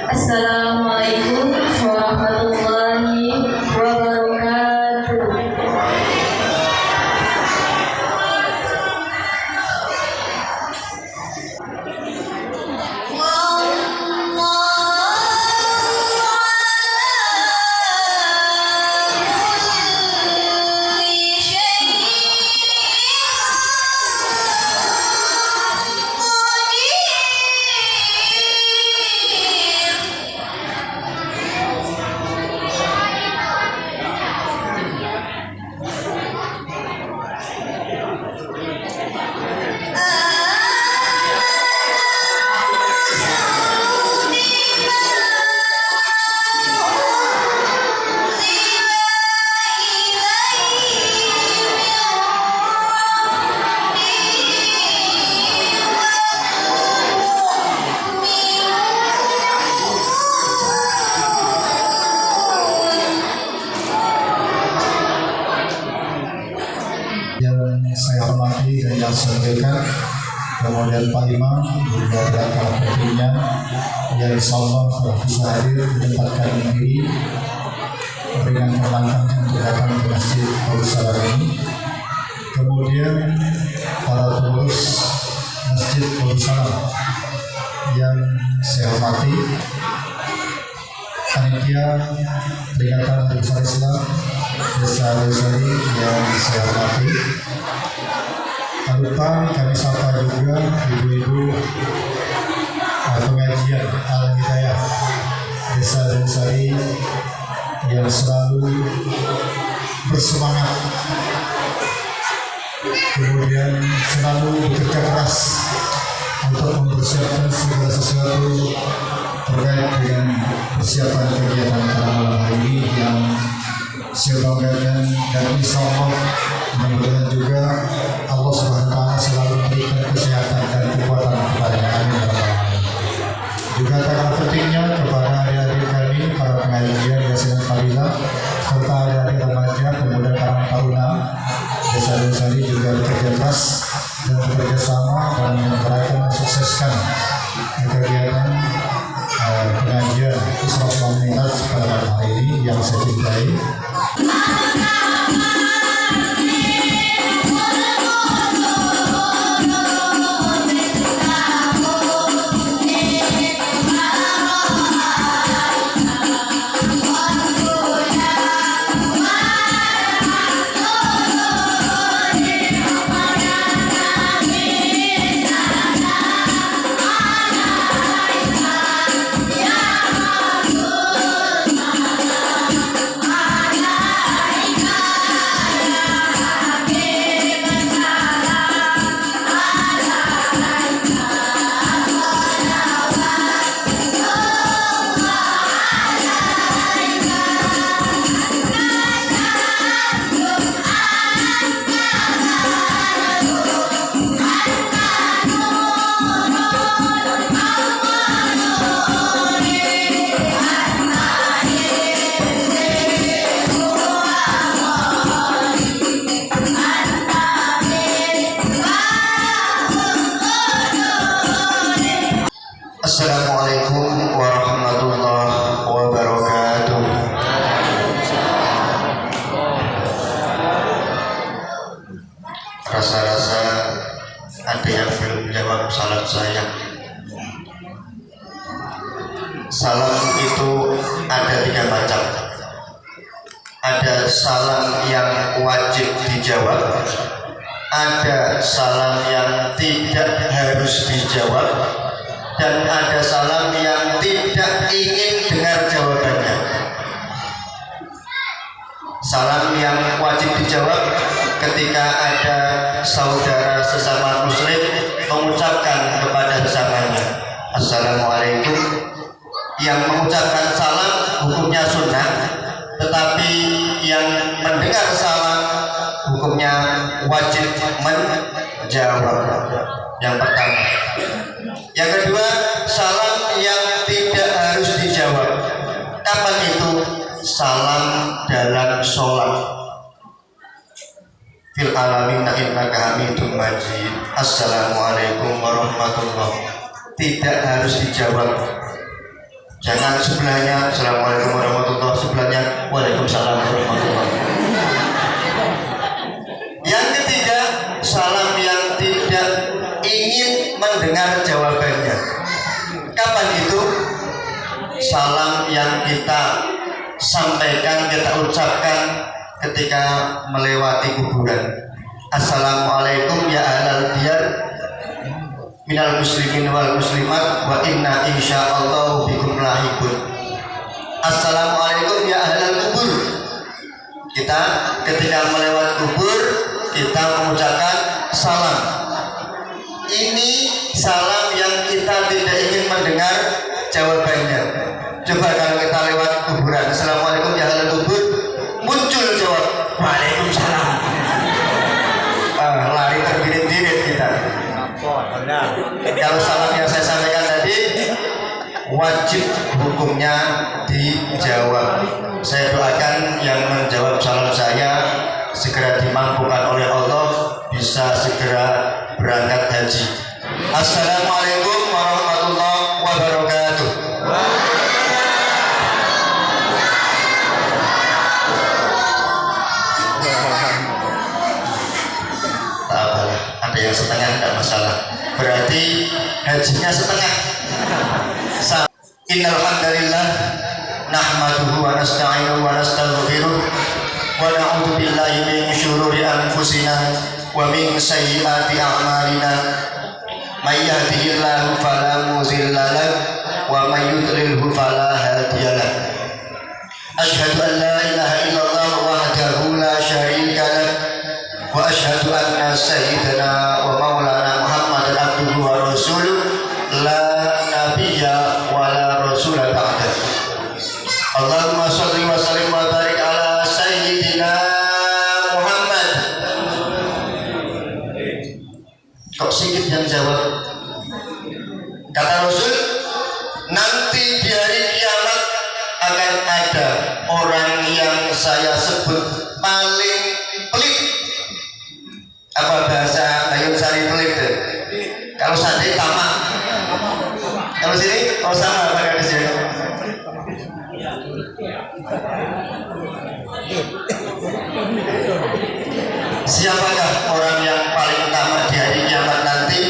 Assalamualaikum warahmatullahi wabarakatuh. Yang saya hormati dan yang saya sampaikan, kemudian Pak Imam juga datang pentingnya yang insya Allah telah bisa hadir menempatkan diri memberikan perlengkapan untuk datang ke Masjid Al-Salam ini. Kemudian para pengurus Masjid Al-Salam yang saya hormati, panitia Peringatan Hari Besar Islam Desa Lesari yang saya hormati. Tak lupa kami sapa juga ibu-ibu pengajian Al-Hidayah Desa Lesari yang selalu bersemangat, kemudian selalu bekerja keras untuk mempersiapkan segala sesuatu terkait dengan persiapan kegiatan pada malam hari ini yang saya banggakan, dan insya Allah mudah-mudahan juga Allah Subhanahu wa Ta'ala selalu memberikan kesehatan dan kekuatan kepada kami. Juga tak kalah pentingnya kepada adik-adik kami para pengajian Yasin Fadilah serta adik-adik remaja pemuda Karang Taruna Desa Lesari juga bekerja keras dan bekerja sama dan mereka mensukseskan kegiatan pengajian Isra wal Mi'raj pada malam hari ini yang saya cintai. Assalamualaikum warahmatullahi wabarakatuh. Rasa-rasa ada yang belum jawab salam saya. Salam itu ada 3 macam. Ada salam yang wajib dijawab, ada salam yang tidak harus dijawab, dan ada salam yang tidak ingin dengar jawabannya. Salam yang wajib dijawab ketika ada saudara sesama muslim mengucapkan kepada sesamanya Assalamualaikum. Yang mengucapkan salam hukumnya sunnah, tetapi yang mendengar salam hukumnya wajib menjawab. Yang pertama. Yang kedua, salam yang tidak harus dijawab. Kapan itu? Salam dalam sholat. Fil alamin innaka hamidum majid. Assalamualaikum warahmatullahi, tidak harus dijawab. Jangan sebelahnya Assalamualaikum warahmatullahi, sebelahnya Waalaikumsalam warahmatullahi. Yang ketiga, salam yang tidak ingin mendengar jawabannya. Kapan itu? Salam yang kita sampaikan, kita ucapkan ketika melewati kuburan. Assalamualaikum ya ahlal diyar minal muslimin wal muslimat wa inna insyaallah bikum lahikun. Assalamualaikum ya ahlal kubur. Kita ketika melewati kubur, kita mengucapkan salam. Ini salam yang kita tidak ingin mendengar jawabannya. Coba kalau kita lewat kuburan, Assalamualaikum ya ahlal kubur, muncul jawab Waalaikumsalam. Lari terbirit-birit kita. Kalau salam yang saya sampaikan tadi wajib hukumnya dijawab. Saya doakan yang menjawab salam saya segera dimampukan oleh Allah, bisa segera berangkat haji. Assalamualaikum warahmatullahi wabarakatuh. Ada yang setengah tidak masalah, berarti hajinya setengah. Innal hamdalillah nahmaduhu wa nasta'inuhu wa nastaghfiruh wa na'udzu billahi min syururi anfusina wa min sayyiati a'malina. May yahdihillahu fala mudilla lahu wa may yudlilhu fala hadiya lahu. Asyhadu an la ilaha illallah wahdahu la syarika lahu wa asyhadu anna sayyidana wa maulana Muhammadan abduhu wa rasuluh la nabiyya wa la rasula ba'da. Allahumma shalli wa sallim wa barik ala sayyidina Muhammad. Kok sedikit yang jawab? Kata Rasul, nanti di hari kiamat akan ada orang yang saya sebut paling pelit. Apa bahasa Bayun Sari pelit? Kalau santri tamak. Kalau sini, oh sama apa di sini? Siapakah orang yang paling tamak di hari kiamat nanti?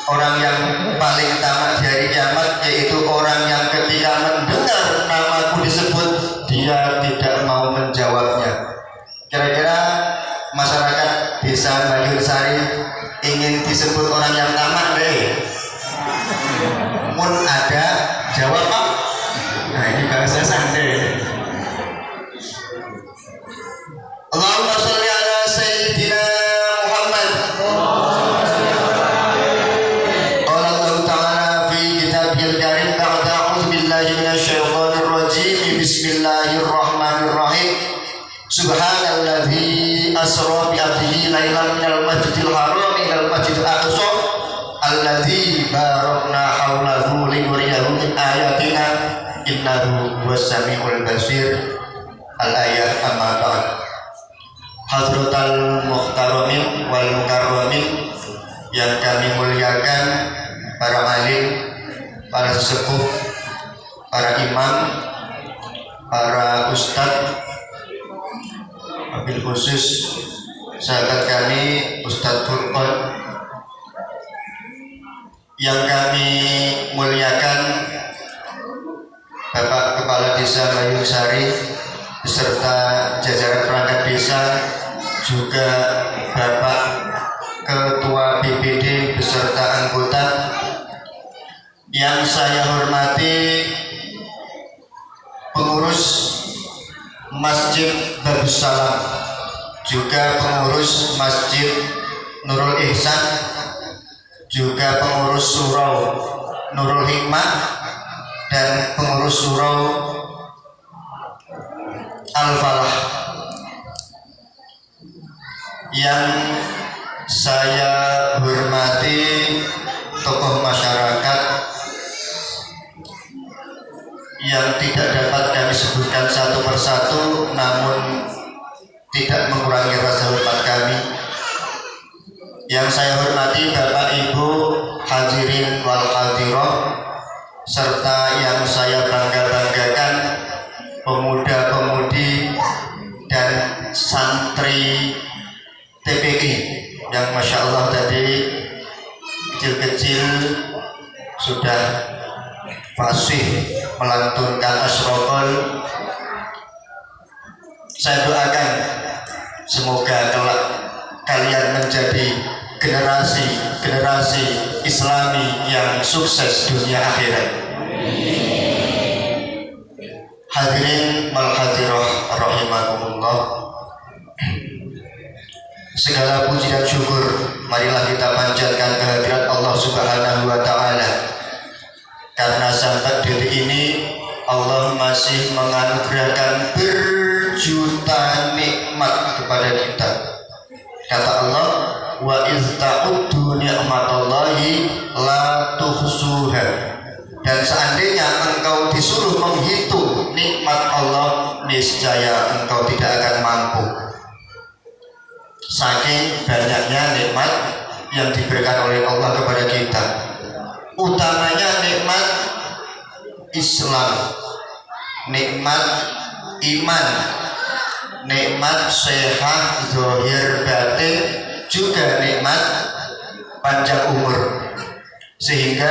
Orang yang paling tamak di hari kiamat yaitu orang yang ketika mendengar namaku disebut, dia tidak mau menjawabnya. Kira-kira masyarakat desa Bayun Sari ingin disebut orang yang tamak deh. Mun ada jawab Pak. Nah ini bahasa santai. Allahumma sholli ala sayyidina Muhammad. Qala Allah ta'ala fi kitabihil karim ba'da a'udzu billahi minasyaitonir rajim. Bismillahirrahmanirrahim. Subhanalladzi asra bi 'abdihi lailan minal masjidil haram ilal masjidil aqsa alladzi barakna haulahu linuriyahu min ayatina innahu huwas-sami'ul basir. Al-ayat amma ba'd. Hadratal muhtaramin wal mukarramin yang kami muliakan, para alim, para sesepuh, para imam, para ustadz, wabil khusus sahabat kami Ustadz Furqan yang kami muliakan, Bapak Kepala Desa Bayun Sari beserta jajaran perangkat desa, juga Bapak Ketua BPD beserta anggota. Yang saya hormati pengurus Masjid Darussalam, juga pengurus Masjid Nurul Ihsan, juga pengurus Surau Nurul Hikmah, dan pengurus Surau Al-Falah. Yang saya hormati tokoh masyarakat yang tidak dapat kami sebutkan satu persatu, namun tidak mengurangi rasa hormat kami, Yang saya hormati Bapak Ibu hadirin wal hadirat, serta yang saya bangga-banggakan pemuda-pemudi dan santri TPI yang Masya Allah tadi kecil-kecil sudah fasih melantunkan asrokol. Saya doakan semoga kelak kalian menjadi generasi Islami yang sukses dunia akhirat. Hadirin wal hadirah rahimakumullah. Segala puji dan syukur marilah kita panjatkan kehadirat Allah Subhanahu wa taala. Karena sampai detik ini Allah masih menganugerahkan berjuta nikmat kepada kita. Kata Allah, wa iz ta'uddu ni'matallahi la tuhsuha. Dan seandainya engkau disuruh menghitung nikmat Allah, niscaya engkau tidak akan mampu. Saking banyaknya nikmat yang diberikan oleh Allah kepada kita. Utamanya nikmat Islam, nikmat iman, nikmat sehat zahir batin, juga nikmat panjang umur. Sehingga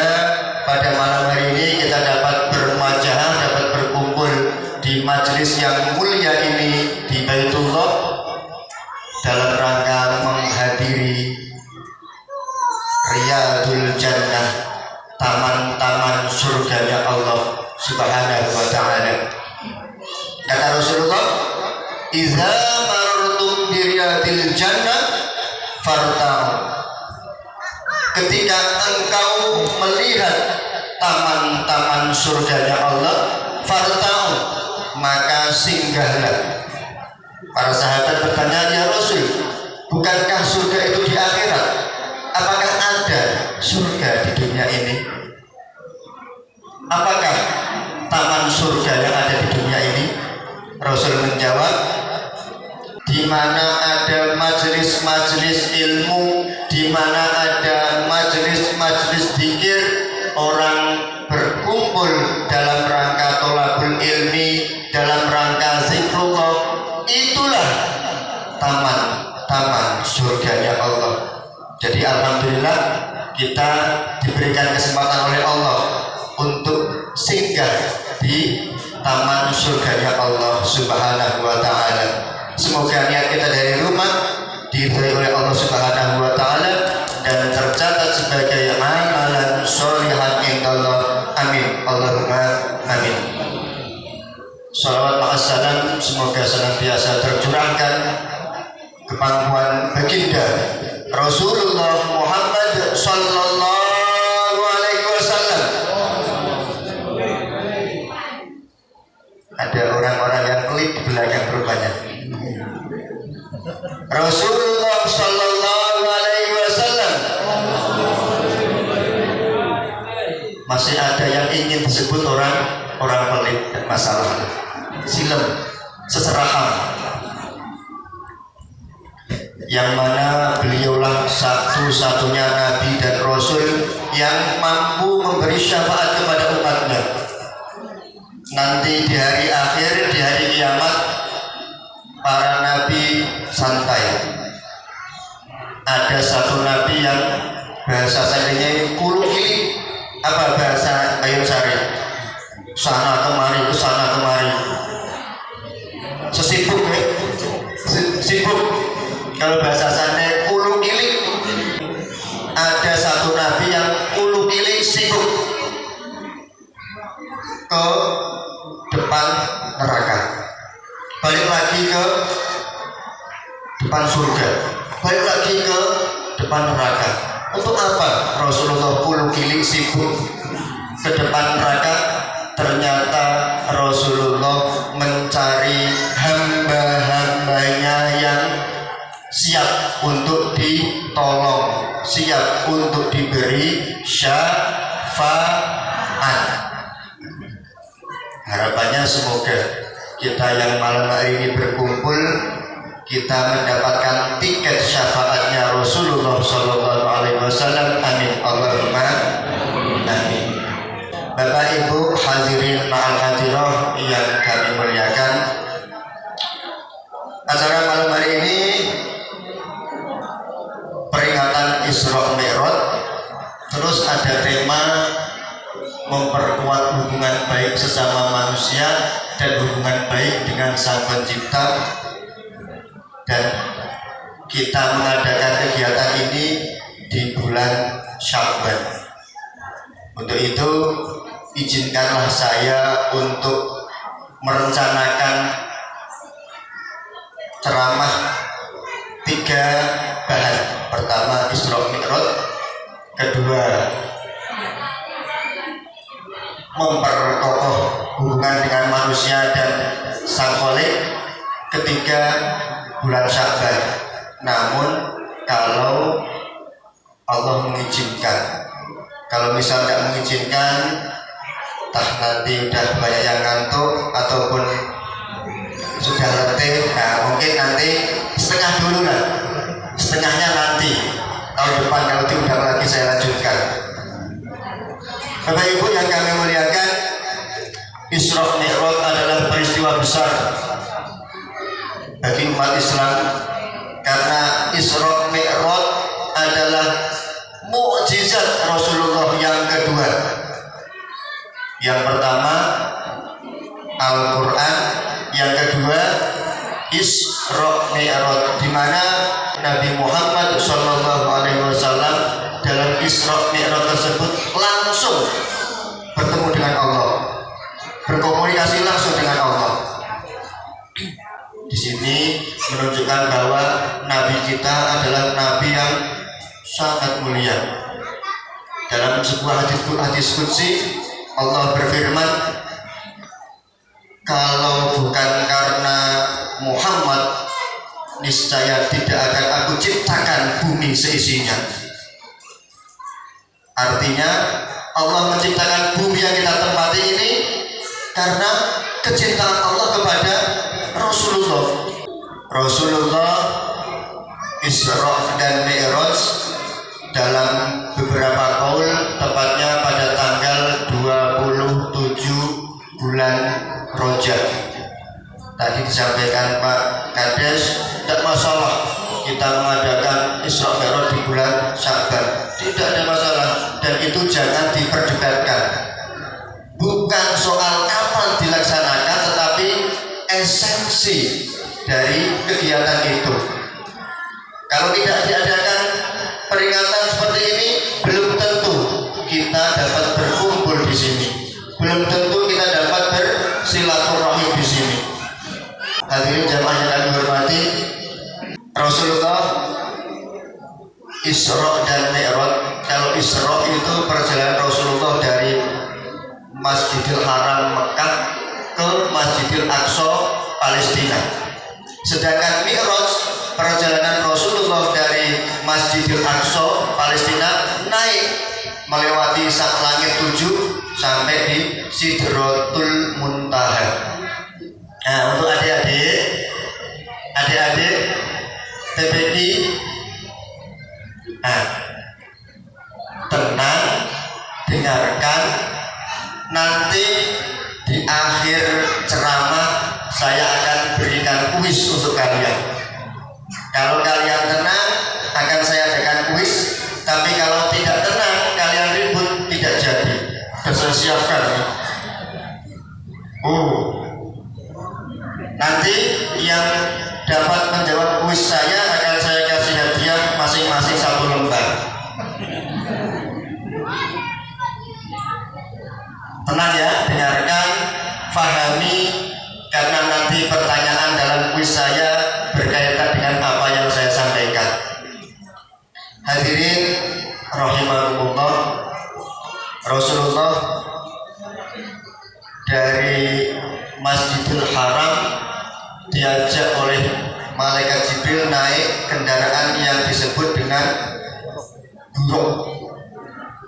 pada malam hari ini kita dapat bermuajahah, dapat berkumpul di majelis yang mulia ini di Baitullah dalam rangka menghadiri Riyadul Jannah, taman-taman surganya Allah Subhanahu wa ta'ala. Kata Rasulullah, iza martum biriyadil jannah farta'u. Ketika engkau melihat taman-taman surganya Allah, farta'u, maka singgahlah. Para sahabat bertanya, ya Rasul, bukankah surga itu di akhirat? Apakah ada surga di dunia ini? Apakah taman surga yang ada di dunia ini? Rasul menjawab, di mana ada majelis-majelis ilmu, di mana ada majelis-majelis zikir, orang berkumpul dalam rangka tholabul ilmi, dalam rangka zikrullah, itulah taman-taman surganya Allah. Jadi alhamdulillah kita diberikan kesempatan oleh Allah untuk singgah di taman surganya Allah Subhanahu wa ta'ala. Semoga niat kita dari rumah diridhai oleh Allah Subhanahu wa ta'ala dan tercatat sebagai amalan sholihan indallah. Amin. Allahumma amin. Salawat ma'assalam semoga senantiasa tercurahkan kepangkuan baginda Rasulullah Muhammad sallallahu alaihi wasallam. Ada orang-orang yang pelit di belakang rupanya. Rasulullah sallallahu alaihi wasallam. Masih ada yang ingin disebut orang pelit dan masalah. Silem, seserahan. Yang mana beliaulah satu-satunya Nabi dan Rasul yang mampu memberi syafaat kepada umatnya. Nanti di hari akhir, di hari kiamat, para Nabi santai. Ada satu Nabi yang bahasa sarinya kulukili. Apa bahasa Ayu Sari? Sana kemari, kesana kemari. Sesibuk ya? Sibuk. Kalau bahasa sana ulu ilik. Ada satu nabi yang ulu ilik sibuk ke depan neraka, balik lagi ke depan surga, balik lagi ke depan neraka. Untuk apa Rasulullah ulu ilik sibuk ke depan neraka? Ternyata Rasulullah mencari hamba-hambanya yang siap untuk ditolong, siap untuk diberi syafaat. Harapannya semoga kita yang malam hari ini berkumpul, kita mendapatkan tiket syafaatnya Rasulullah Sallallahu Alaihi Wasallam. Amin Allahumma amin. Bapak Ibu hadirin ma'al hadirah yang kami muliakan, acara malam hari ini peringatan Isra Mi'raj, terus ada tema memperkuat hubungan baik sesama manusia dan hubungan baik dengan Sang Pencipta, dan kita mengadakan kegiatan ini di bulan Sya'ban. Untuk itu izinkanlah saya untuk merencanakan ceramah 3 bahan. Pertama Isra Mi'raj, kedua memperkokoh hubungan dengan manusia dan Sang Khalik, ketiga bulan Sya'ban. Namun kalau Allah mengizinkan, kalau misal tidak mengizinkan, entah nanti udah banyak yang ngantuk ataupun sudah letih, nah mungkin nanti setengah dulu lah, setengahnya nanti tahun depan kalau diundang lagi saya lanjutkan. Bapak Ibu yang kami muliakan, Isra Mi'raj adalah peristiwa besar bagi umat Islam, karena Isra Mi'raj adalah mukjizat Rasulullah yang kedua. Yang pertama Al-Quran, yang kedua Isra Mi'raj, di mana Nabi Muhammad SAW dalam Isra Mi'raj tersebut langsung bertemu dengan Allah, berkomunikasi langsung dengan Allah. Di sini menunjukkan bahwa Nabi kita adalah Nabi yang sangat mulia. Dalam sebuah hadis qudsi Allah berfirman, kalau bukan karena Muhammad, niscaya tidak akan aku ciptakan bumi seisinya. Artinya Allah menciptakan bumi yang kita tempati ini karena kecintaan Allah kepada Rasulullah. Rasulullah Isra dan Mi'raj dalam beberapa kaul, tepatnya pada tanggal 27 bulan Rajab. Tadi disampaikan Pak Kades, tidak masalah kita mengadakan Isra Mi'raj di bulan Sya'ban, tidak ada masalah, dan itu jangan diperdebatkan. Bukan soal kapan dilaksanakan, tetapi esensi dari kegiatan itu. Kalau tidak diadakan peringatan seperti ini, belum tentu kita dapat berkumpul di sini, belum tentu kita dapat bersilaturahim di sini. Hadirin jamaah yang kami hormati, Rasulullah Isra dan Mi'raj. Kalau Isra itu perjalanan Rasulullah dari Masjidil Haram Mekah ke Masjidil Aqsa Palestina. Sedangkan Mi'raj perjalanan Rasulullah dari Masjidil Aqsa Palestina naik melewati langit 7 sampai di Sidratul Muntaha. Nah, untuk adik-adik TPQ, nah, tenang, dengarkan. Nanti di akhir ceramah saya akan berikan kuis untuk kalian. Kalau kalian tenang, akan saya adakan kuis. Tapi kalau tidak tenang, kalian ribut, tidak jadi. Saya siapkan. Nanti yang dapat menjawab kuis saya akan saya kasih hadiah masing-masing 1 lembar. Tenang ya, dengarkan, fahami, karena nanti pertanyaan dalam kuis saya berkaitan dengan apa yang saya sampaikan. Hadirin rahimakumullah, Rasulullah dari Masjidil Haram diajak oleh malaikat Jibril naik kendaraan yang disebut dengan buruk.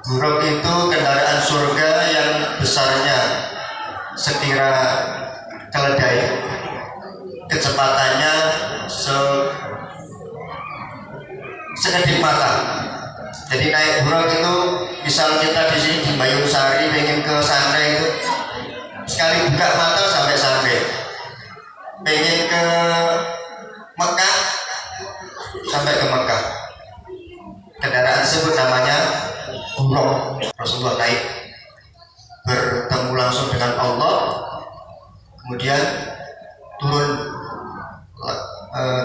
Buruk itu kendaraan surga yang besarnya sekira keledai. kecepatannya sekedip mata. Jadi naik buruk itu, misal kita di sini di Bayung Sari pengen ke Santai itu sekali buka mata sampai Santai. Pengen ke Mekah sampai ke Mekah. Kendaraan tersebut namanya buruk. Rasulullah naik bertemu langsung dengan Allah, kemudian turun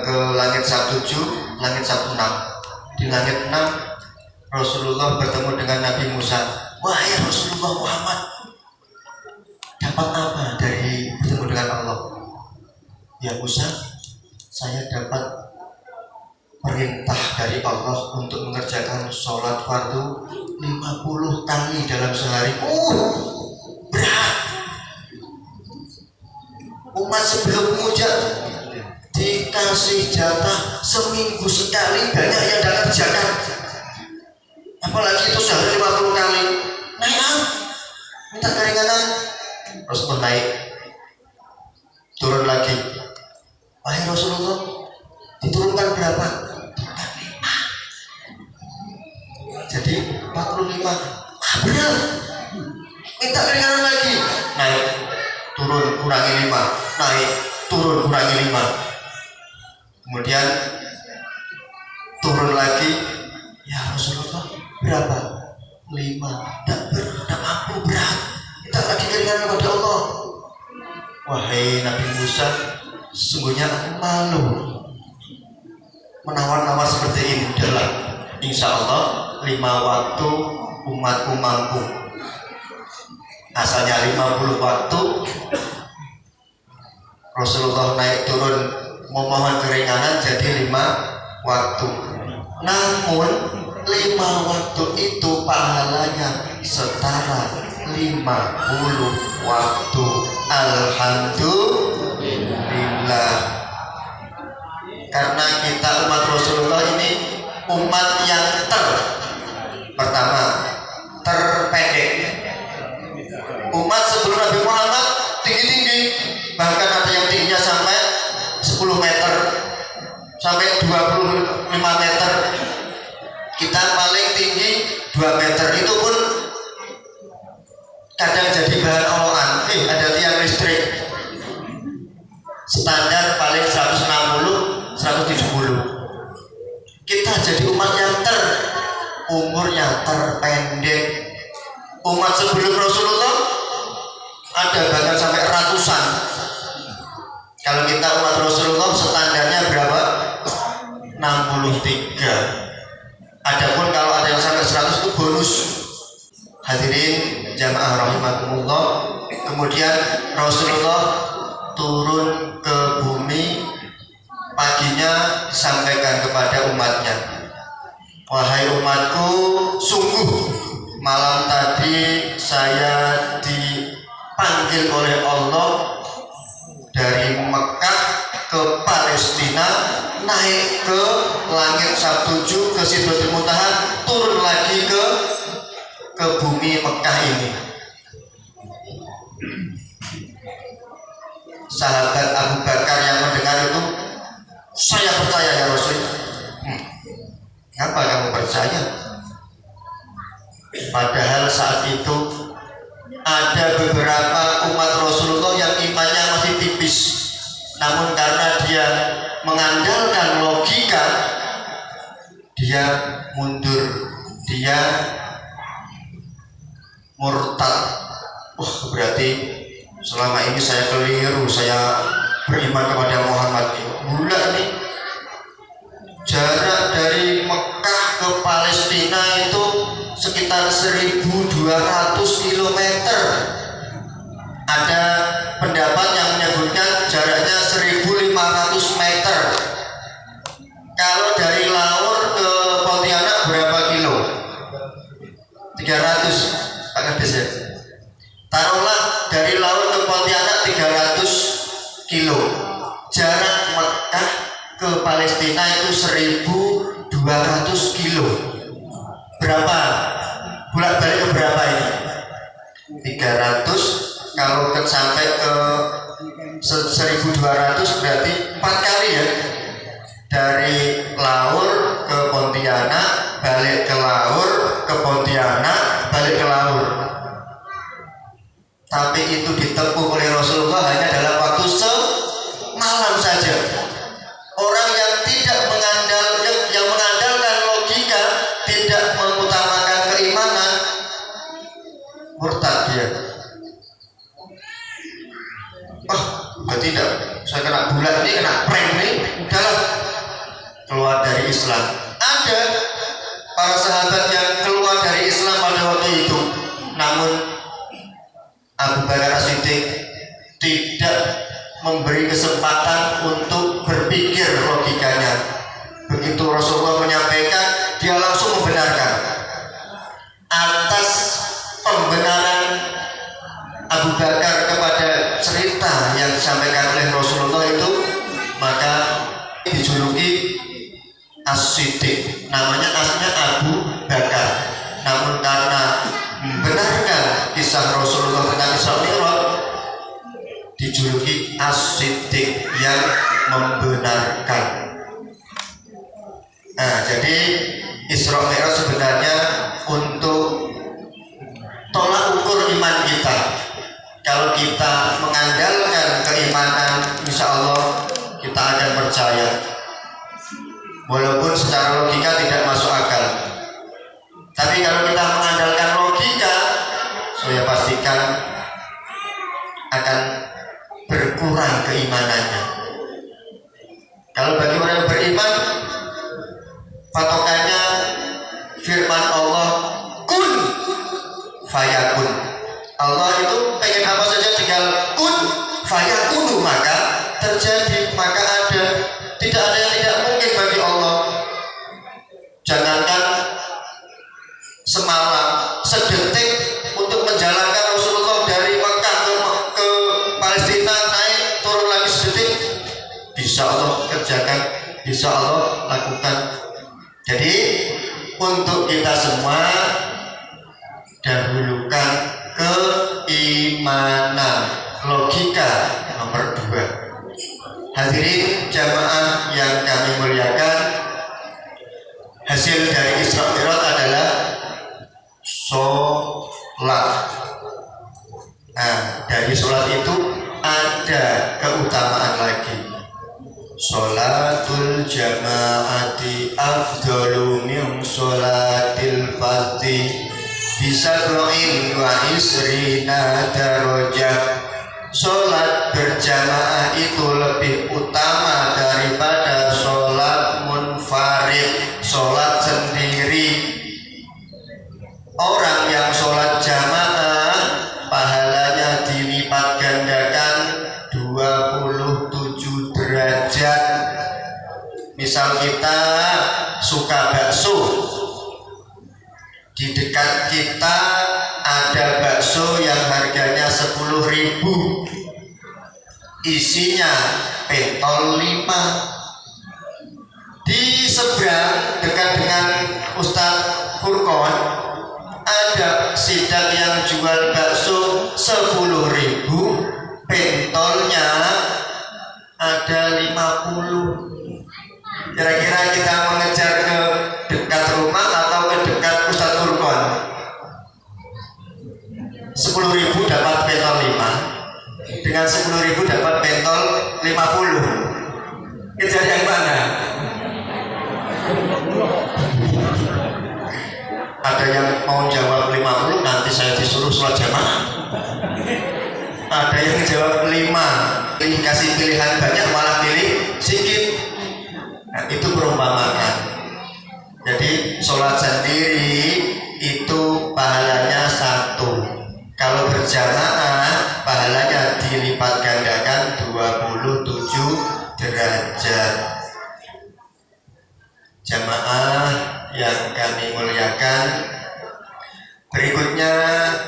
ke langit 17, langit 16. Di langit 6 Rasulullah bertemu dengan Nabi Musa. Wahai Rasulullah Muhammad, dapat apa dari bertemu dengan Allah? Ya Musa, saya dapat perintah dari Allah untuk mengerjakan sholat fardu 50 kali dalam sehari. Berat. Umat sebelum mujad dikasih jatah seminggu sekali, banyak yang tidak kerjakan. Apalagi itu sehari 50 kali. Naik minta keringanan. Rasulullah naik, turun lagi. Wahai Rasulullah, diturunkan berapa? Jadi 45. Benar. Minta keringanan lagi. Naik, turun, kurangi 5. Naik, turun, kurangi 5. Kemudian turun lagi. Ya Rasulullah, berapa? 5. Tak mampu, berat. Minta lagi keringanan kepada Allah. Wahai Nabi Musa, sesungguhnya aku malu menawar-nawar seperti ini. Udahlah, insya Allah 5 waktu umatku mampu. Asalnya 50 waktu. Rasulullah naik turun memohon keringanan jadi 5 waktu. Namun 5 waktu itu pahalanya setara 50 waktu. Alhamdulillah. Karena kita umat Rasulullah ini umat yang pertama terpendek. Umat sebelum Nabi Muhammad tinggi-tinggi, bahkan ada yang tingginya sampai 10 meter sampai 25 meter. Kita paling tinggi 2 meter, itu pun kadang jadi bahan olokan. Ada tiang listrik standar paling 160, 170. Kita jadi umat yang umurnya terpendek. Umat sebelum Rasulullah ada bahkan sampai ratusan. Kalau kita umat Rasulullah standarnya berapa? 63. Adapun kalau ada yang sampai 100 itu bonus. Hadirin jamaah rahimakumullah. Kemudian Rasulullah turun ke bumi, paginya disampaikan kepada umatnya, wahai umatku, sungguh malam tadi saya dipanggil oleh Allah dari Mekah ke Palestina, naik ke langit 17 ke Sidratul Muntaha, turun lagi ke bumi Mekah ini. Sahabat Abu Bakar yang mendengar itu, saya percaya ya Rasul. Kenapa kamu percaya? Padahal saat itu ada beberapa umat Rasulullah yang imannya masih tipis. Namun karena dia mengandalkan logika, dia mundur, dia murtad. Berarti selama ini saya keliru, saya beriman kepada Muhammad. Bulan nih, jarak dari Mekah ke Palestina itu sekitar 1.200 km. Ada pendapat yang menyebutkan jaraknya 1.500 meter. Kalau dari Laur ke Pontianak berapa kilo? 300, Pak Kades ya. Taruhlah dari Laur ke Pontianak 300 kilo. Jarak Mekah ke Palestina itu 1.200 kilo. Berapa? Bolak-balik ke berapa ini? 300. Kalau sampai ke 1200 berarti 4 kali ya, dari Laur ke Pontianak, balik ke Laur, ke Pontianak, balik ke Laur. Tapi itu ditempuh oleh Rasulullah hanya dalam waktu semalam saja. Orang yang tidak yang mengandalkan logika, tidak mengutamakan keimanan, murtad dia. Tidak, saya kena bulan ini, kena prank nih, udahlah keluar dari Islam. Ada para sahabat yang keluar dari Islam pada waktu itu, namun Abu Bakar As-Siddiq tidak memberi kesempatan untuk berpikir logikanya. Begitu Rasulullah menyampaikan, dia langsung membenarkan. Atas pembenaran Abu Bakar kepada cerita yang disampaikan oleh Rasulullah itu, maka dijuluki As-Siddiq. Namanya aslinya Abu Bakar, namun karena membenarkan kisah Rasulullah tentang Isra Mi'raj, dijuluki As-Siddiq, yang membenarkan. Nah, jadi Isra Mi'raj sebenarnya untuk tolak ukur iman kita. Kalau kita mengandalkan keimanan, insya Allah kita akan percaya, walaupun secara logika tidak masuk akal. Tapi kalau kita mengandalkan logika, saya pastikan akan berkurang keimanannya. Kalau bagi orang yang beriman, patokannya firman Allah, kun fayakun. Allah itu pengen apa saja, tinggal kun fayakunu, maka terjadi, maka ada. Tidak ada yang tidak mungkin bagi Allah. Jangankan semalam, sedetik untuk menjalankan Rasulullah dari Mekah ke Palestina, naik turun lagi sedetik, bisa Allah kerjakan, bisa Allah lakukan. Jadi untuk kita semua, dahulukan keimanan, logika nomor 2. Hadirin jamaah yang kami muliakan, hasil dari Isra Mi'raj adalah sholat. Nah, dari sholat itu ada keutamaan lagi. Sholatul jama'ati afdalu min sholatil fardhi bisab'in wa isrina darajah. Sholat berjamaah itu lebih utama daripada sholat munfarid, sholat sendiri. Orang yang sholat jamaah pahalanya dilipat gandakan 27 derajat. Misal kita suka bakso, di dekat kita ada bakso yang harganya 10.000, isinya pentol 5. Di seberang dekat dengan Ustadz Furqon ada sidak yang jual bakso 10.000, pentolnya ada 50. Kira-kira kita mengejar ke dekat rumah atau ke dekat Ustadz Furqon? 10.000 dapat pentol 5, dengan 10.000 dapat pentol 50. Kejar yang mana? Ada yang mau jawab 50, nanti saya disuruh sholat jamaah. Ada yang jawab 5, ini kasih pilihan banyak malah pilih sedikit. Nah, itu perumpamaan. Jadi sholat sendiri itu pahalanya 1. Kalau berjamaah pahalanya dilipat gandakan 27 derajat. Jamaah yang kami muliakan, berikutnya,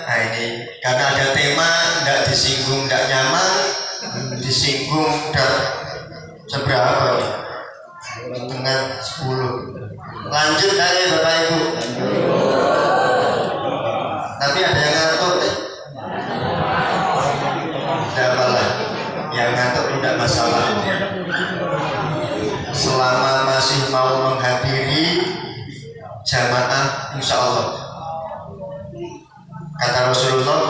nah ini karena ada tema tidak disinggung tidak nyaman, disinggung seberapa nih? Setengah 10. Lanjut aja Bapak Ibu. Tapi ada yang ngantuk nih? Tidak apalah, yang ngantuk insya Allah. Kata Rasulullah,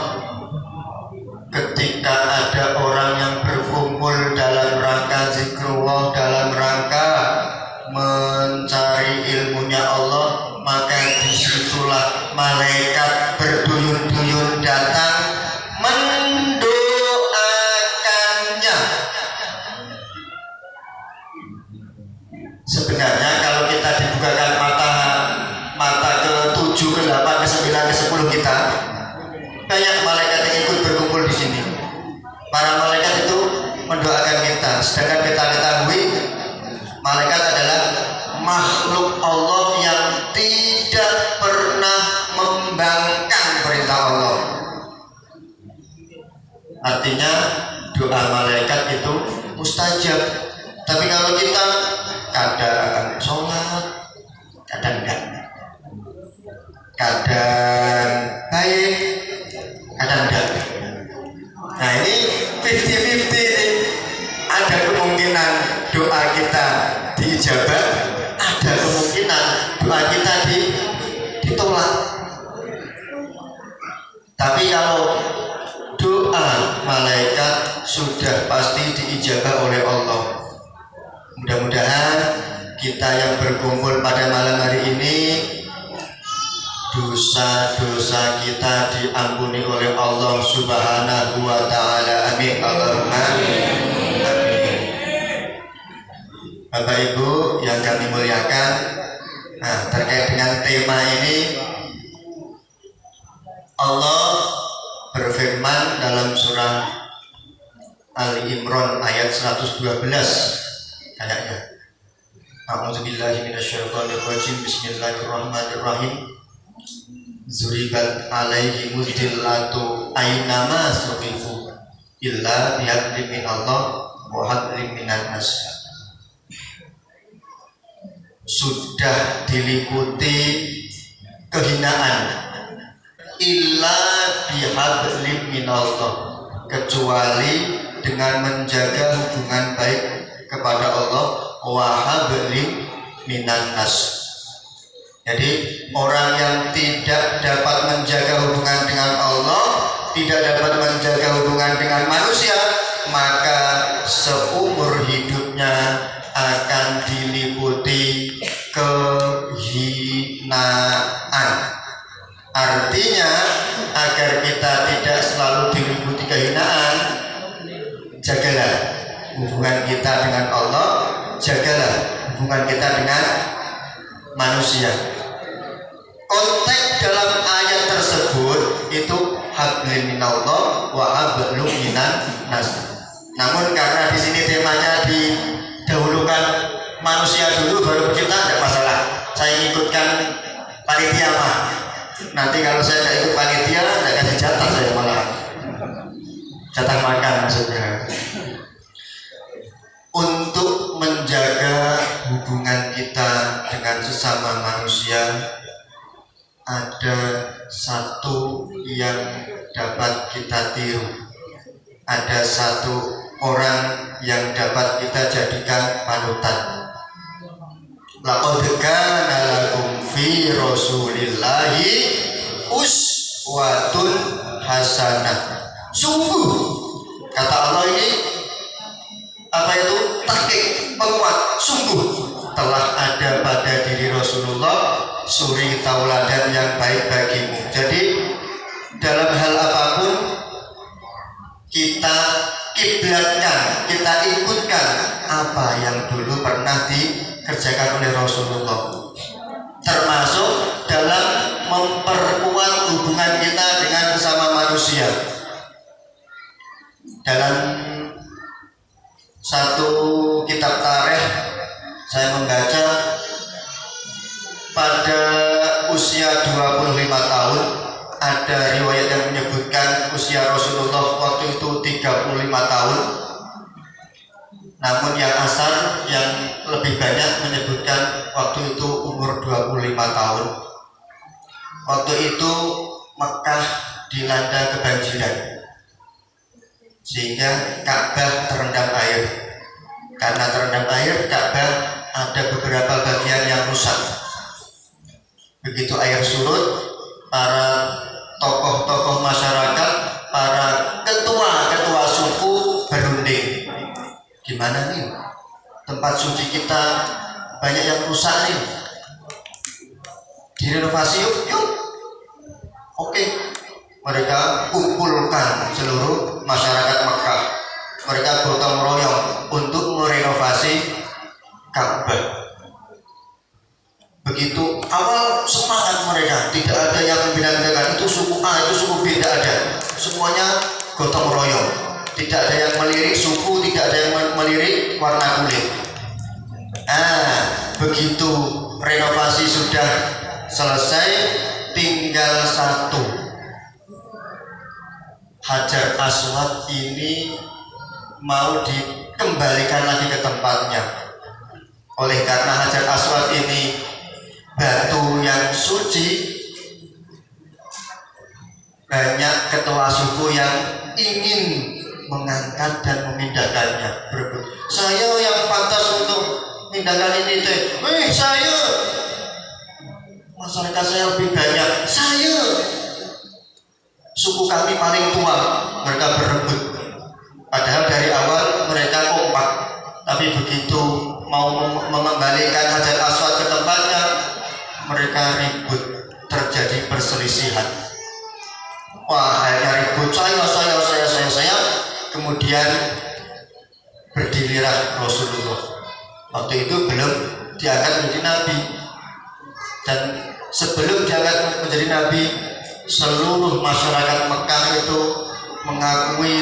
ketika ada orang yang berkumpul dalam rangka zikrullah, dalam rangka mencari ilmunya Allah, maka disitulah malaikat berduyun-duyun datang mendoakannya. Sebenarnya kalau kita dibukakan mata ke-7, ke-8, ke-9, ke-10 kita, banyak malaikat yang ikut berkumpul di sini. Para malaikat itu mendoakan kita. Sedangkan kita ketahui malaikat adalah makhluk Allah yang tidak pernah membangkang perintah Allah. Artinya doa malaikat itu mustajab. Tapi kalau kita kadang sholat, kadang enggak, kadang baik, kadang enggak. Nah ini 50-50. Ada kemungkinan doa kita diijabah, ada kemungkinan doa kita ditolak. Tapi kalau doa malaikat sudah pasti diijabah oleh Allah. Mudah-mudahan kita yang berkumpul pada malam hari ini, dosa-dosa kita diampuni oleh Allah Subhanahu wa ta'ala. Amin. Allahumma amin. Bapak Ibu yang kami muliakan, nah, terkait dengan tema ini, Allah berfirman dalam surah Ali Imran ayat 112 kayaknya. A'udzubillahi minasyaitonirrajim. Bismillahirrahmanirrahim. Zuribat alaihimul dillatu ainama suqifu illa bihablin minallah wa hablin minan nas. Sudah diliputi kehinaan illa bihablin minallah, kecuali dengan menjaga hubungan baik kepada Allah, wa hablin minan nas. Jadi orang yang tidak dapat menjaga hubungan dengan Allah, tidak dapat menjaga hubungan dengan manusia, maka seumur hidupnya akan diliputi kehinaan. Artinya agar kita tidak selalu diliputi kehinaan, jagalah hubungan kita dengan Allah, jagalah hubungan kita dengan manusia. Konteks dalam ayat tersebut itu hablin minallah wa hablum minan nas. Namun karena di sini temanya didahulukan manusia dulu baru pencipta, tidak masalah. Saya ikutkan panitia mah. Nanti kalau saya tidak ikut panitia, tidak kasih jatah saya malah. Jatah makan maksudnya. Untuk menjaga hubungan kita dengan sesama manusia, ada satu yang dapat kita tiru, ada satu orang yang dapat kita jadikan panutan. Laqad kana lakum fi rasulillahi uswatun hasanah. Sungguh, kata Allah ini apa itu? Tahqiq, penguat. Sungguh telah ada pada diri Rasulullah suri tauladan yang baik bagimu. Jadi dalam hal apapun kita kiblatkan, kita ikutkan apa yang dulu pernah dikerjakan oleh Rasulullah, termasuk dalam memperkuat hubungan kita dengan sesama manusia. Dalam satu kitab tarikh saya membaca pada usia 25 tahun ada riwayat yang menyebutkan usia Rasulullah waktu itu 35 tahun. Namun yang asal yang lebih banyak menyebutkan waktu itu umur 25 tahun. Waktu itu Mekah dilanda kebanjiran, sehingga Ka'bah terendam air. Karena terendam air, Ka'bah ada beberapa bagian yang rusak. Begitu air surut, para tokoh-tokoh masyarakat, para ketua-ketua suku berunding. Gimana nih? Tempat suci kita banyak yang rusak nih. Direnovasi yuk, yuk. Oke. Mereka kumpulkan seluruh masyarakat Mekah. Mereka gotong royong untuk merenovasi Ka'bah. Begitu awal semangat mereka, tidak ada yang membedakan itu suku A, itu suku B, tidak ada. Semuanya gotong royong. Tidak ada yang melirik suku, tidak ada yang melirik warna kulit. Begitu renovasi sudah selesai, tinggal satu. Hajar Aswad ini mau dikembalikan lagi ke tempatnya. Oleh karena Hajar Aswad ini batu yang suci, banyak ketua suku yang ingin mengangkat dan memindahkannya. Saya yang pantas untuk memindahkan ini teh. Saya, masyarakat saya lebih banyak. Saya, suku kami paling tua. Mereka berebut. Padahal dari awal mereka kompak, tapi begitu mau mengembalikan Hajar Aswad ke tempatnya, mereka ribut, terjadi perselisihan. Wah, akhirnya ribut, saya. Kemudian berdirilah Rasulullah. Waktu itu belum diangkat menjadi nabi. Dan sebelum diangkat menjadi nabi, seluruh masyarakat Mekah itu mengakui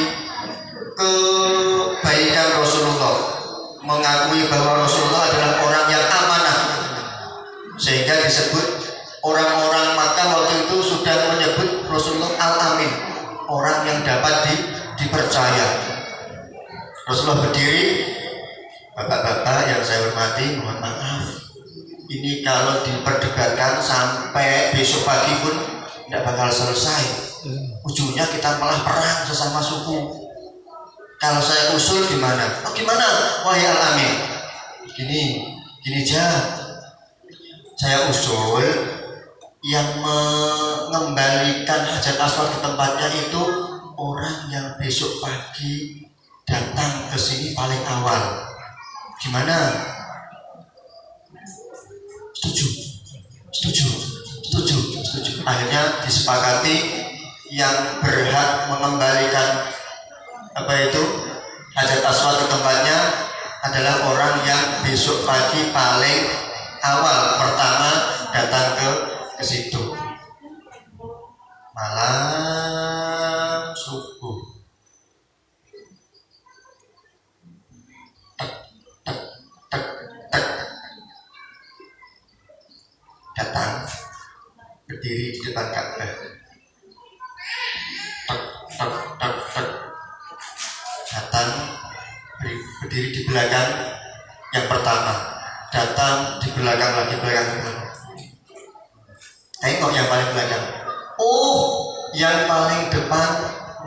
kebaikan Rasulullah, mengakui bahwa Rasulullah adalah orang yang amanah, sehingga disebut orang-orang Makkah waktu itu sudah menyebut Rasulullah Al-Amin, orang yang dapat dipercaya. Rasulullah berdiri, bapak-bapak yang saya hormati, mohon maaf, ini kalau diperdebatkan sampai besok pagi pun tidak bakal selesai. Ujungnya kita malah perang sesama suku. Kalau saya usul gimana? Oh gimana? Wahai Al-Amin, gini aja. Saya usul yang mengembalikan Hajar Aswad ke tempatnya itu orang yang besok pagi datang ke sini paling awal. Gimana? Setuju. Akhirnya disepakati yang berhak mengembalikan Hajar Aswad ke tempatnya adalah orang yang besok pagi paling awal pertama datang ke situ. Malam subuh, datang berdiri di depan Ka'bah. Datang berdiri di belakang yang pertama, datang di belakang lagi. Tengok yang paling belakang. Oh, yang paling depan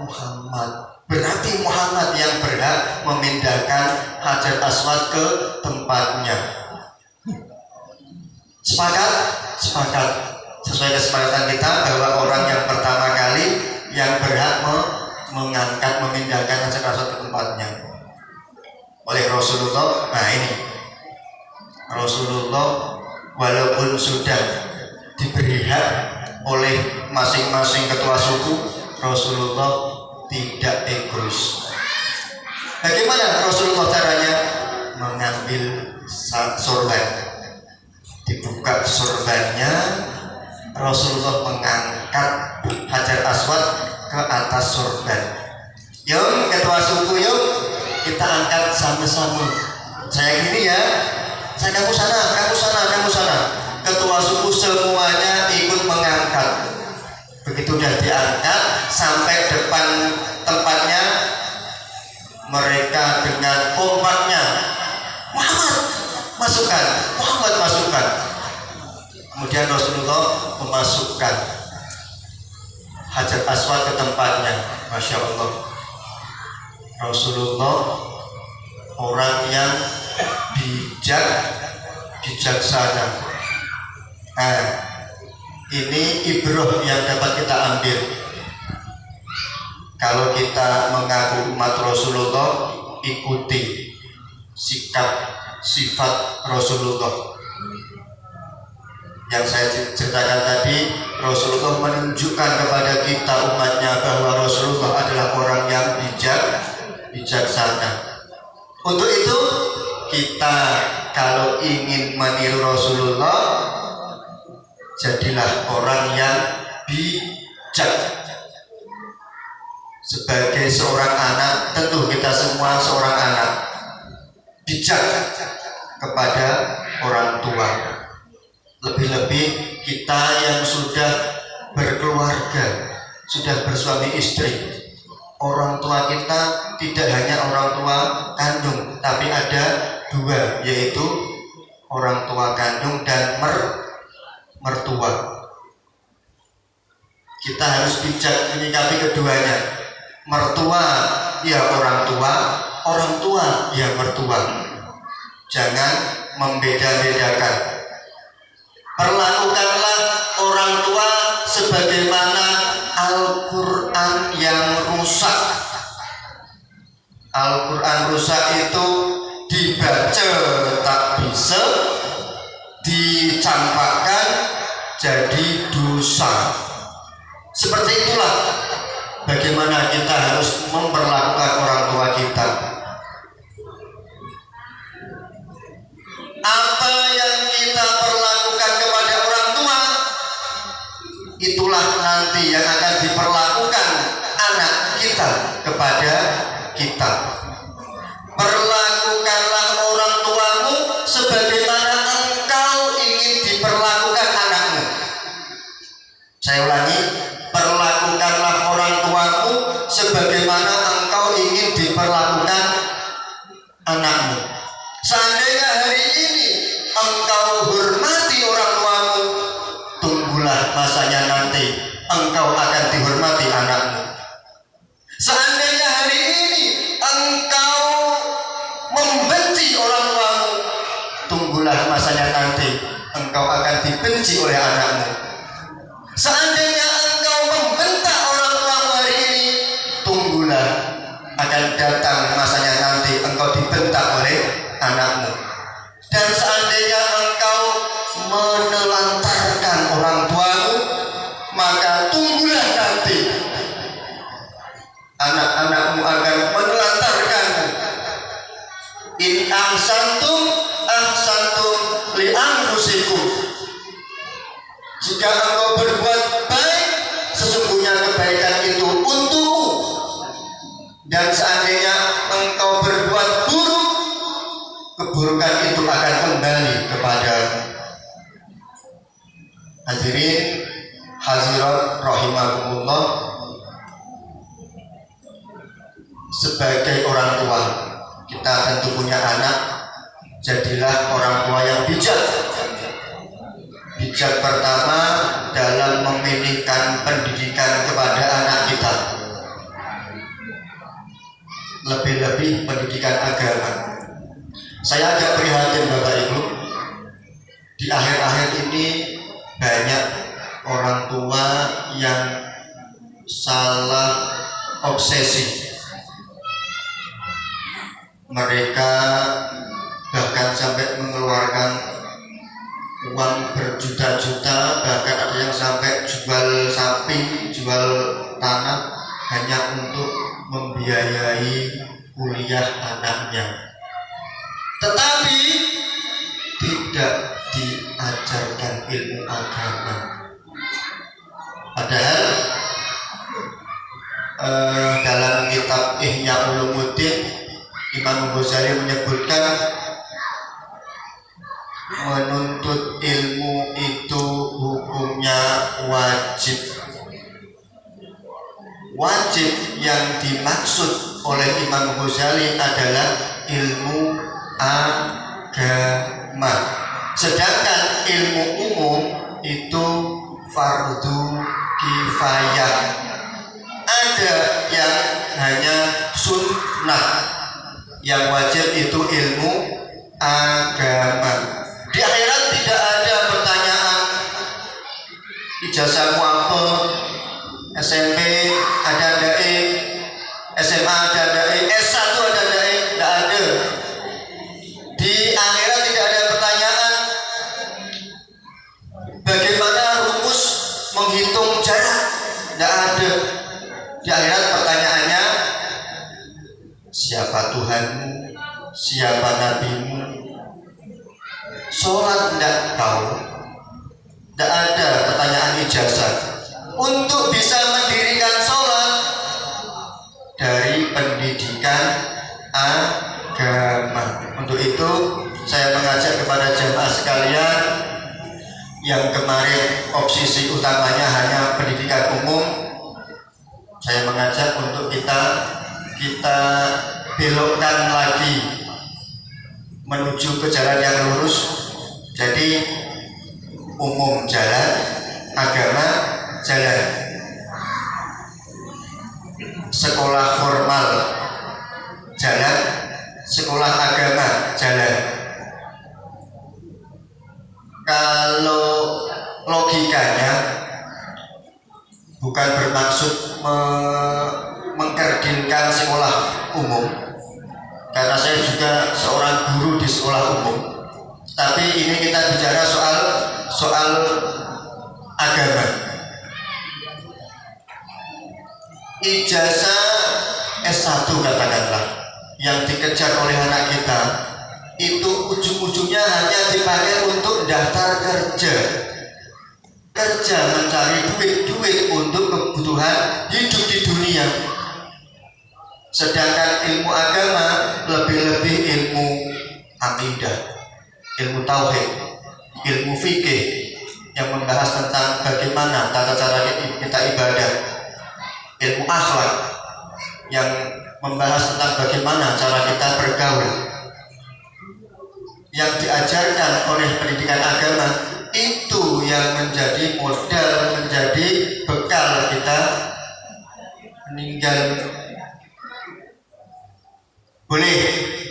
Muhammad. Berarti Muhammad yang berhak memindahkan Hajar Aswad ke tempatnya. Sepakat? Sesuai kesepakatan kita bahwa orang yang pertama kali yang berhak memindahkan Hajar Aswad ke tempatnya oleh Rasulullah. Nah ini Rasulullah walaupun sudah diberi hak oleh masing-masing ketua suku, Rasulullah tidak egois. Bagaimana Rasulullah caranya? Mengambil sorban, dibuka sorbannya, Rasulullah mengangkat Hajar Aswad ke atas sorban. Yuk ketua suku, yuk kita angkat sama-sama. Saya gini ya, saya kamu sana. Ketua suku semuanya ikut mengangkat. Begitu udah diangkat sampai depan tempatnya, mereka dengan kompaknya, Muhammad masukkan. Kemudian Rasulullah memasukkan Hajar Aswad ke tempatnya. Masya Allah, Rasulullah orang yang bijaksana. Ini ibrah yang dapat kita ambil. Kalau kita mengaku umat Rasulullah, ikuti sikap sifat Rasulullah. Yang saya ceritakan tadi, Rasulullah menunjukkan kepada kita umatnya bahwa Rasulullah adalah orang yang bijaksana. Untuk itu kita kalau ingin meniru Rasulullah, jadilah orang yang bijak. Sebagai seorang anak, tentu kita semua seorang anak, bijak kepada orang tua. Lebih-lebih kita yang sudah berkeluarga, sudah bersuami istri. Orang tua kita tidak hanya orang tua kandung, tapi ada dua, yaitu orang tua kandung dan mertua. Kita harus bijak menyikapi keduanya. Mertua ya orang tua ya mertua. Jangan membeda-bedakan. Perlakukanlah orang tua sebagaimana Al-Quran yang rusak. Al-Quran rusak itu dibaca tak bisa, dicampakkan jadi dosa. Seperti itulah bagaimana kita harus memperlakukan orang tua kita. Apa yang kita perlakukan kepada orang tua, itulah nanti yang akan diperlakukan anak kita kepada kita. Perlakukanlah orang tuamu sebagaimana engkau ingin diperlakukan anakmu. Saya ulangi, perlakukanlah orang tuamu sebagaimana engkau ingin diperlakukan anakmu. Seandainya hari ini engkau hormati orang tuamu, tunggulah masanya nanti engkau akan dihormati anakmu. Seandainya hari ini engkau membenci orang tuamu, tunggulah masanya nanti engkau akan dibenci oleh anakmu. Seandainya engkau membentak orang tuamu hari ini, tunggulah akan datang masanya nanti engkau dibentak oleh anakmu. Dan seandainya engkau menelantarkan orang tuamu, maka tunggulah nanti anak-anakmu akan menelantarkanmu. In ahsantum ahsantum li anfusikum. Jika engkau berbuat baik, sesungguhnya kebaikan itu untukmu. Dan seandainya engkau berbuat buruk, keburukan itu akan kembali kepadamu. Hadirin hadirat rahimakumullah, sebagai orang tua kita tentu punya anak. Jadilah orang tua yang bijak. Bijak pertama dalam memilihkan pendidikan kepada anak kita, lebih-lebih pendidikan agama. Saya agak prihatin Bapak Ibu, di akhir-akhir ini banyak orang tua yang salah obsesi. Mereka bahkan sampai mengeluarkan uang berjuta-juta, bahkan ada yang sampai jual sapi, jual tanah hanya untuk membiayai kuliah anaknya. Tetapi tidak diajarkan ilmu agama. Padahal dalam kitab Ihya Ulumuddin, Imam Ghazali menyebutkan menuntut ilmu itu hukumnya wajib. Wajib yang dimaksud oleh Imam Ghazali adalah ilmu agama. Sedangkan ilmu umum itu fardu kifayah. Ada yang hanya sunnah, yang wajib itu ilmu agama. Di akhirat tidak ada pertanyaan, ijazahmu apa, SMP ada ndake, SMA ada ndake, S1 ada ndake, tidak ada. Di akhirat tidak ada pertanyaan bagaimana rumus menghitung jarak, tidak ada. Di akhirat pertanyaannya siapa Tuhanmu, siapa nabimu. Sholat tidak tahu, tidak ada pertanyaan ijazah. Untuk bisa mendirikan sholat dari pendidikan agama. Untuk itu saya mengajak kepada jemaah sekalian yang kemarin obsesi utamanya hanya pendidikan umum, saya mengajak untuk kita belokkan lagi menuju ke jalan yang lurus. Jadi umum jalan, agama jalan. Sekolah formal jalan, sekolah agama jalan. Kalau logikanya bukan bermaksud mengkerdilkan sekolah umum, karena saya juga seorang guru di sekolah umum. Tapi ini kita bicara soal agama. Ijazah S1 katakanlah yang dikejar oleh anak kita, itu ujung-ujungnya hanya dipakai untuk daftar kerja mencari duit untuk kebutuhan hidup di dunia. Sedangkan ilmu agama lebih-lebih ilmu akidah, ilmu tauhid, ilmu fikih yang membahas tentang bagaimana tata cara kita ibadah, ilmu akhlak yang membahas tentang bagaimana cara kita bergaul. Yang diajarkan oleh pendidikan agama itu yang menjadi modal, menjadi bekal kita meninggal. Boleh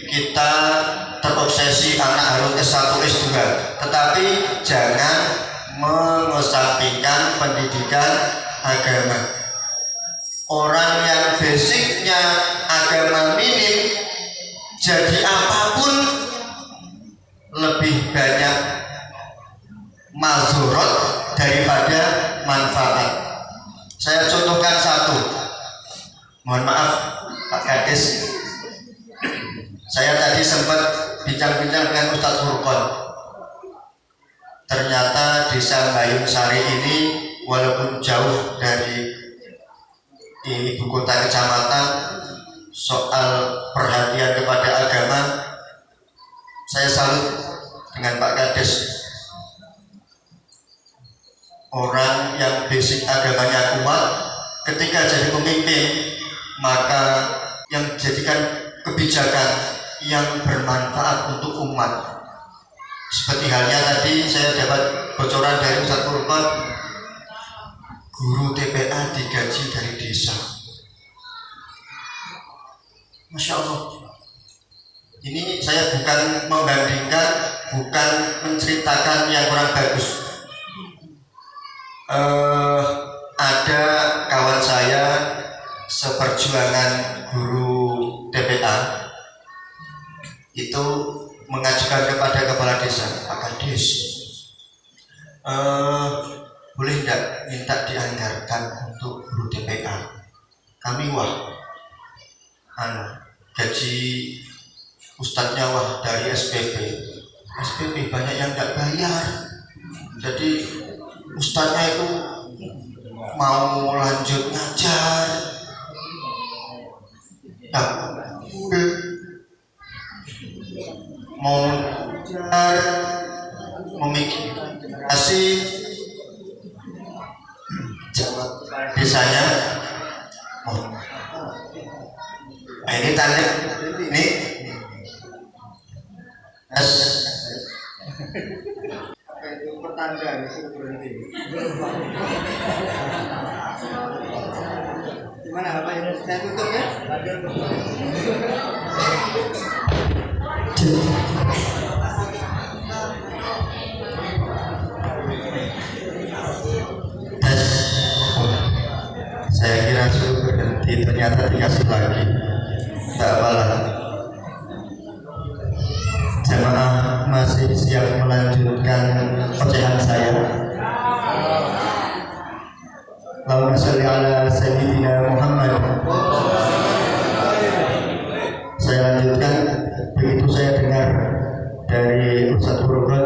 kita terobsesi anak harus S1, S2, tetapi jangan mengesampingkan pendidikan agama. Orang yang basicnya agama minim, jadi apapun lebih banyak mazhurat daripada manfaat. Saya contohkan satu. Mohon maaf Pak Kades, saya tadi sempat bincang-bincang dengan Ustadz Furqon. Ternyata desa Bayung Sari ini walaupun jauh dari ibu kota kecamatan, soal perhatian kepada agama saya salut dengan Pak Kades. Orang yang basic agamanya kuat, ketika jadi pemimpin maka yang jadikan kebijakan yang bermanfaat untuk umat. Seperti halnya tadi saya dapat bocoran dari Ustadz Furqon, guru TPA digaji dari desa. Masya Allah. Ini saya bukan membandingkan, bukan menceritakan yang kurang bagus. Ada kawan saya seperjuangan guru TPA itu mengajukan kepada kepala desa, Pak Kades, boleh tidak minta dianggarkan untuk guru TPA? Kami gaji ustadznya dari SPP banyak yang nggak bayar, jadi ustadznya itu mau lanjut ngajar, mau ngajar, memikirasi jawab desanya. Nah, ini tanda ini pertanda disuruh berhenti. Gimana Bapak ini? Saya tutup ya. jadi ternyata dikasih lagi. Tak apalah, jamaah masih siap melanjutkan ocehan saya. Allahumma sholli ala sayyidina Muhammad. Saya lanjutkan. Begitu saya dengar dari Ustaz Furqan,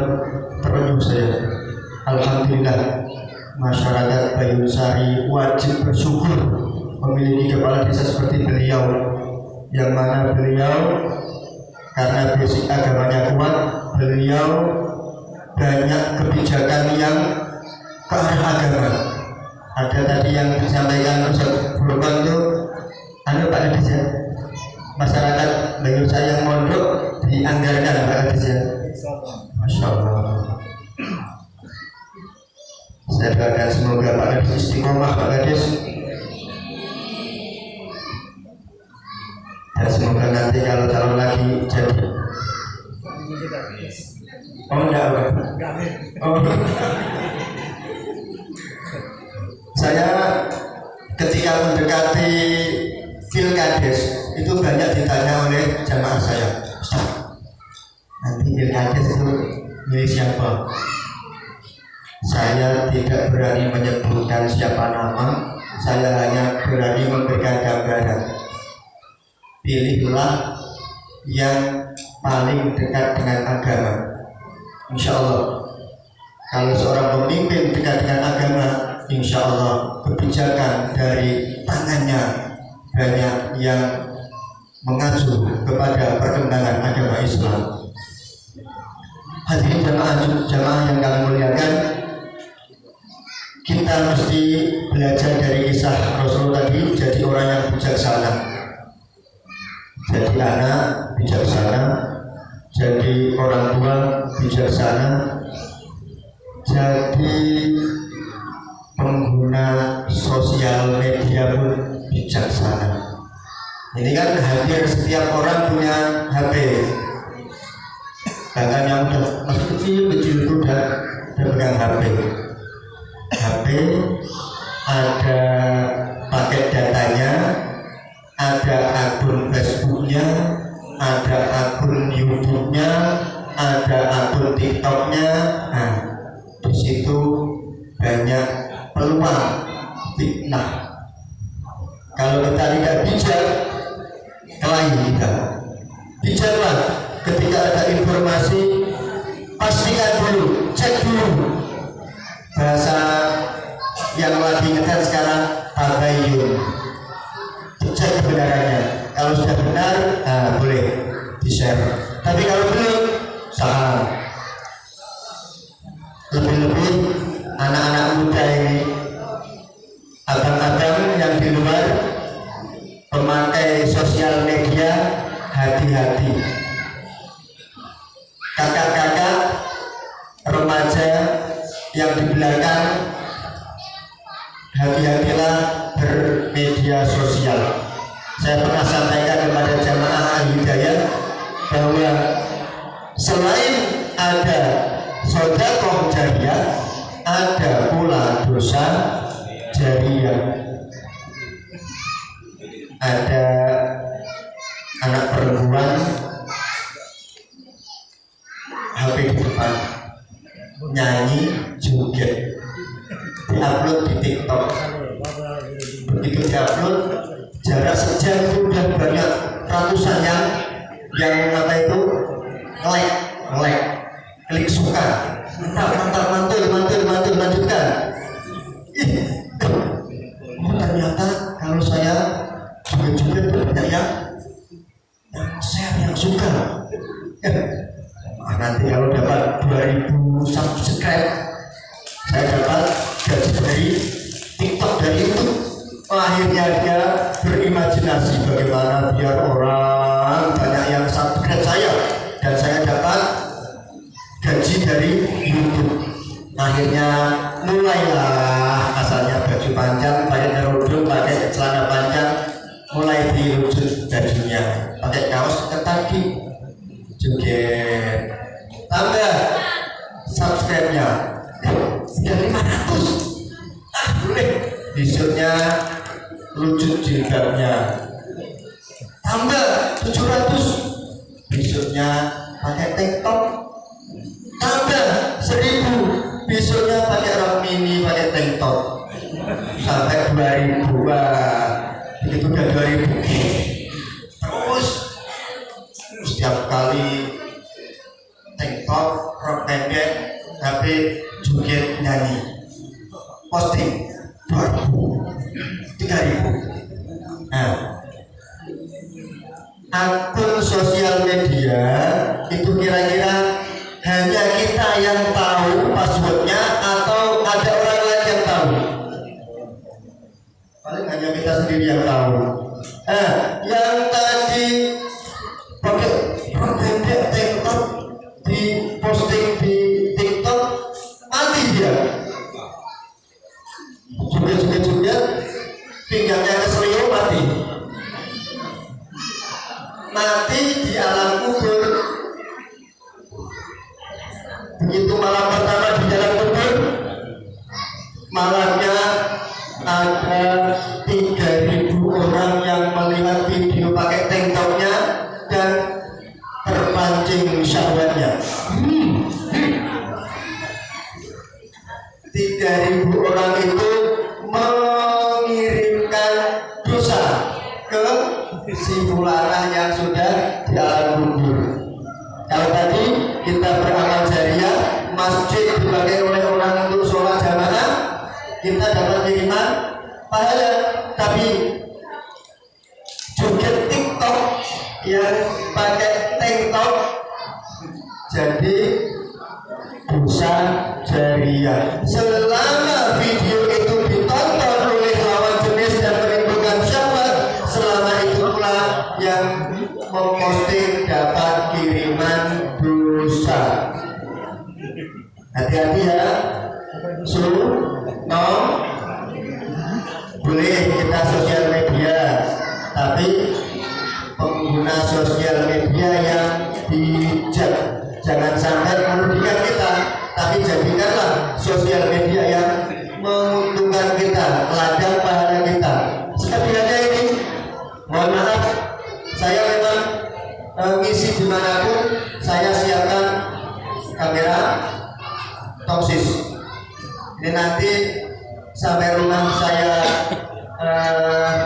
terpenuh saya. Alhamdulillah, masyarakat Bayunsari wajib bersyukur memiliki kepala desa seperti beliau, yang mana beliau karena basic agamanya kuat, beliau banyak kebijakan yang ke arah agama. Ada tadi yang disampaikan Ustaz Furqan itu, Pak Hadis ya, masyarakat Bayunsari yang mondok dianggarkan Pak Hadis ya. Masya Allah. Saya doakan semoga Pak Hadis istiqomah Pak Hadis, dan semoga nanti kalau calon lagi jadi. Oh enggak, oh. Saya ketika mendekati Pilkades itu banyak ditanya oleh jamaah saya, nanti Pilkades itu milik siapa? Saya tidak berani menyebutkan siapa nama, saya hanya berani memberikan gambaran. Pilihlah yang paling dekat dengan agama. Insya Allah, kalau seorang pemimpin dekat dengan agama, insya Allah kebijakan dari tangannya banyak yang mengacu kepada perkembangan agama Islam. Hadirin jamaah yang kami muliakan, kita mesti belajar dari kisah Rasul tadi, jadi orang yang bijaksana, jadi anak bijaksana, jadi orang tua bijaksana, jadi pengguna sosial media pun bijaksana. Ini kan hampir setiap orang punya HP, bahkan yang masih kecil itu udah pegang HP. HP ada paket datanya, ada akun Facebooknya, ada akun YouTube-nya, ada akun TikTok-nya. Nah, di situ banyak peluang fitnah. Kalau kita tidak bijak, kelahi kita. Bijaklah ketika ada informasi, pastikan dulu, cek dulu. Bahasa yang lagi ngetrend sekarang tabayyun, dicek kebenarannya. Kalau sudah benar, boleh di-share. Tapi kalau belum, saham. Lebih-lebih anak-anak muda ini, abang-abang yang di luar pemakai sosial media, hati-hati. Kakak-kakak remaja yang di belakang, hati-hatilah bermedia sosial. Saya pernah sampaikan kepada jamaah Al-Hidayah bahwa selain ada sedekah jariyah, ada pula dosa jariyah. Ada anak perempuan HP di depan, nyanyi joget, diupload di TikTok. Begitu diupload, jarak sejam itu udah banyak ratusan yang apa itu like, klik suka, mantap, mantul, lanjutkan. Ternyata kalau saya joget banyak yang share, yang suka. Nanti kalau dapat 2000 subscribe, saya dapat gaji dari TikTok, dari YouTube. Akhirnya dia berimajinasi bagaimana biar orang banyak yang subscribe saya dan saya dapat gaji dari YouTube. Akhirnya mulailah, asalnya baju panjang, pakai kerudung, pakai celana panjang, mulai dirujut bajunya, pakai kaos ketat, joget, tambah subscribe-nya sudah 500. Boleh besoknya lucut jilbabnya. Tambah 700, besoknya pakai tank top. Tambah 1000, besoknya pakai rok mini, pakai tank top. Sampai 2000, wah, begitu udah 2000. Terus setiap kali tank top, rok pendek, tapi joget nyanyi, posting 2000, 3000. Nah, akun sosial media itu kira-kira hanya kita yang tahu passwordnya atau ada orang lain yang tahu? Paling hanya kita sendiri yang tahu. Yang tadi pakai pendek tank top di posting di TikTok, mati dia. Joget-joget, pinggangnya keselio, mati di alam kubur. Begitu malam pertama di dalam kubur, malamnya ada 3000 orang yang melihat video pakai tank topnya dan terpancing syahwatnya. 3000 orang itu mengirimkan dosa ke si fulanah yang sudah di alam kubur. Kalau tadi kita beramal jariah, masjid dipakai oleh orang untuk sholat jamaah, kita dapat kiriman pahala. Tapi joget TikTok yang pakai tank top jadi dosa jariah. Selama video itu ditonton oleh lawan jenis dan menimbulkan syahwat, selama itu pula yang memposting dapat kiriman dosa. Hati-hati ya. No, boleh kita sosial media, tapi pengguna sosial media yang bijak. Jangan sampai merugikan kita, tapi jadikanlah sosial media yang menguntungkan kita, ladang pahala kita. Seperti aja ini, mohon maaf, saya memang ngisi dimanapun, saya siapkan kamera toksis. Ini nanti sampai rumah saya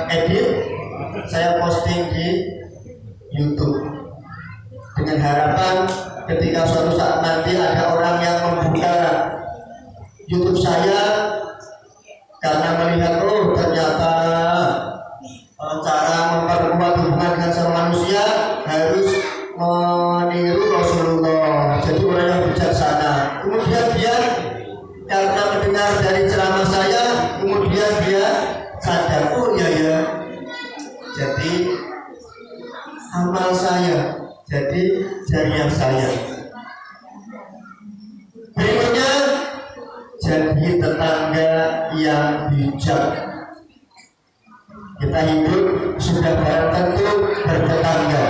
edit, saya posting di YouTube dengan harapan ketika suatu saat nanti ada orang yang membuka YouTube saya karena melihat, oh ternyata cara memperkuat hubungan dengan sama manusia harus meniru Rasulullah, jadi orang yang bijaksana. Kemudian dia karena mendengar dari ceramah saya, kemudian dia sadar, oh iya ya, jadi amal saya, jadi jariah saya. Berikutnya, jadi tetangga yang bijak. Kita hidup sudah barang tentu bertetangga.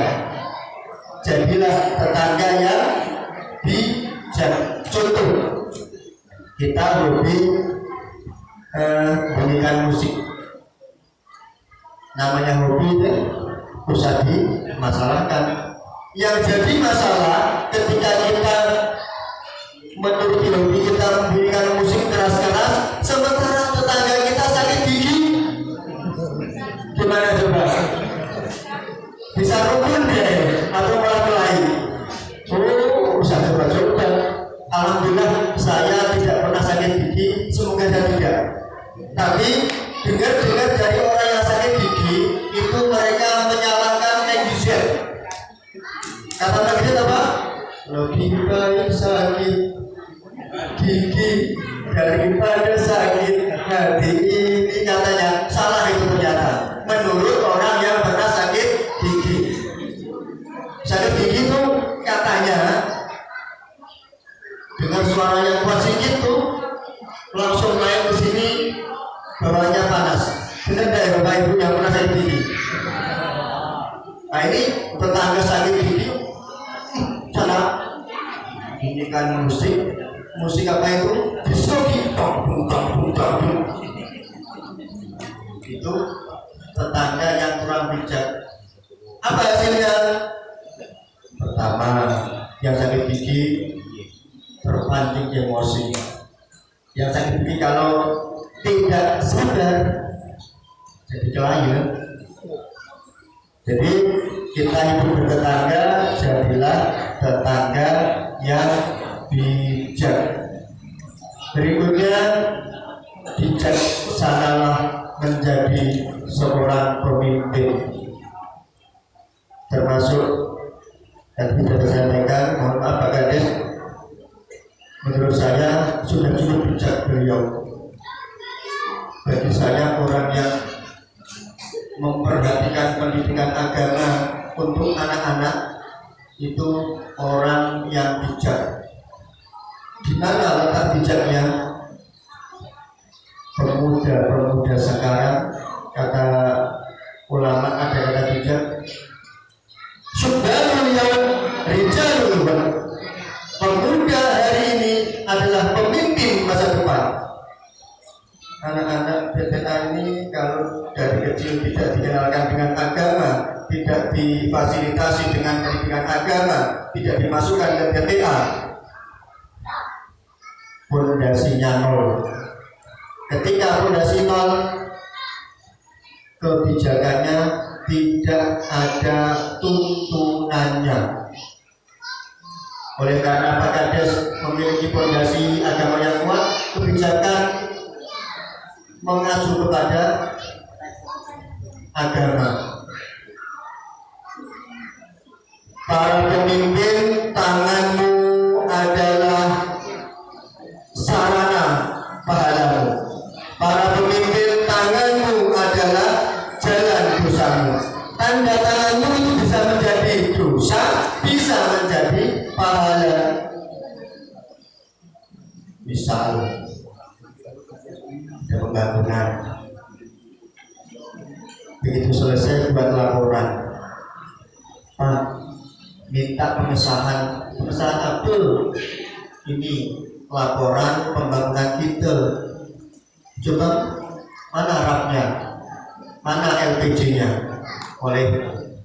Jadilah tetangga yang bijak. Contoh, kita hobi bunyikan musik. Namanya hobi itu usah dimasalahkan. Yang jadi masalah ketika kita menuruti hobi kita membunyikan musik keras-keras, sementara tetangga kita sakit gigi, gimana coba? Bisa rukun dia atau malah kelahi? Oh, usah coba-coba. Alhamdulillah saya tidak pernah sakit gigi, semoga saya tidak. Tapi dengar-dengar dari orang yang sakit gigi itu mereka menyalahkan netizen. Kata netizen apa? Lebih baik sakit gigi daripada sakit hati. Ini katanya salah itu ternyata menurut orang yang pernah sakit gigi. Sakit gigi itu katanya dengan suara yang kuat sedikit tuh langsung naik ke sini, bawahnya panas. Benar dari bapak ibu yang pernah sakit gigi? Nah ini tetangga sakit gigi, sana bunyikan musik apa itu? Diskoki, itu tetangga yang kurang bijak. Apa hasilnya? Pertama, yang sakit gigi terpancing emosi. Yang sakit gigi kalau tidak sadar jadi kelayu. Jadi kita hidup bertetangga, jadilah tetangga yang bijak. Berikutnya, bijaksanalah menjadi seorang pemimpin. Termasuk yang tidak disampaikan, mohon maaf Pak Kades, menurut saya sudah cukup bijak beliau. Bagi saya orang yang memperhatikan pendidikan agama untuk anak-anak itu orang yang bijak. Di mana letak bijaknya? Pemuda-pemuda sekarang, kata ulama ada kata bijak, Subhanul yaum rijalul. Pemuda hari ini adalah pemimpin masa depan. Anak-anak PTA ini kalau dari kecil tidak dikenalkan dengan agama, tidak difasilitasi dengan pendidikan agama, tidak dimasukkan ke PTA, pondasinya nol. Ketika pondasi nol, kebijakannya tidak ada tuntunannya. Oleh karena Pak Kades memiliki pondasi agama yang kuat, kebijakan mengacu kepada agama. Para pemimpin, tanganmu adalah sarana pahalamu. Para pemimpin, tanganmu adalah jalan dosamu. Tanda tanganmu itu bisa menjadi dosa, bisa menjadi pahala. Misal ada pembangunan, begitu selesai buat laporan, Pak, minta pengesahan Abdul, ini laporan pembangunan kita. Coba mana rapnya, mana LPG-nya? Oleh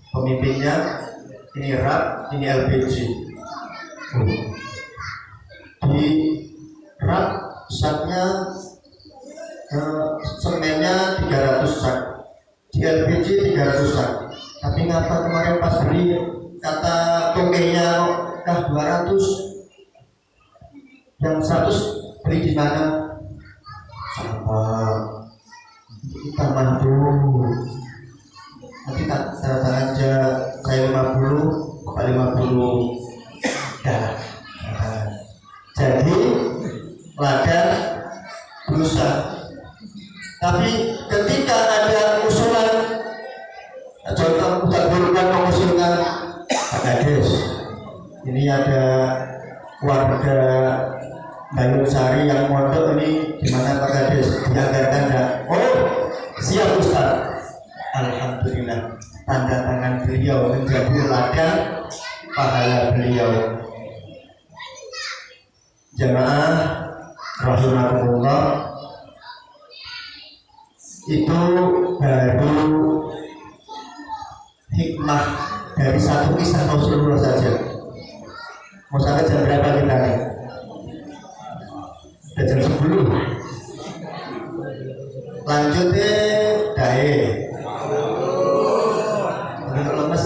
pemimpinnya, ini rap, ini LPG. Di rap satnya semennya 300 sak, di LPG 300 sak. Tapi ngapa kemarin pas beli kata tokenya 200, yang 100 beli di mana? Sama kita mandu. Nanti tak tanda aja saya 50, Bapak 50. Dah. Jadi ladang dosa. Tapi ketika ada usulan, contoh Ustaz Burhan mengusulkan, Pak Kades, ini ada warga Bayun Sari yang mondok ini gimana Pak Kades, dianggarkan enggak? Oh, siap Ustaz. Alhamdulillah, tanda tangan beliau menjadi ladang pahala beliau. Jamaah rahimakumullah, itu baru hikmah dari satu kisah Rasulullah saja. Mau sampai jam berapa kita nih? Udah jam 10. Lanjutnya dae. Untuk lemes.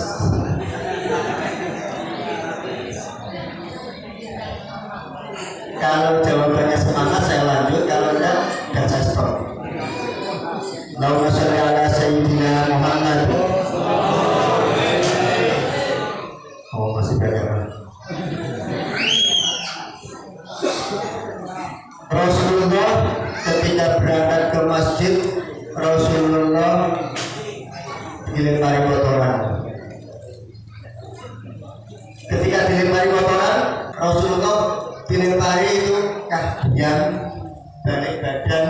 Kalau jawabannya semangat saya lanjut, kalau enggak saya stop. Allahumma sholli ala sayyidina Muhammad. Oh, masih banyak. Rasulullah ketika berangkat ke masjid, Rasulullah dilempari kotoran. Ketika dilempari kotoran, Rasulullah dilempari itu kahdian, balik badan,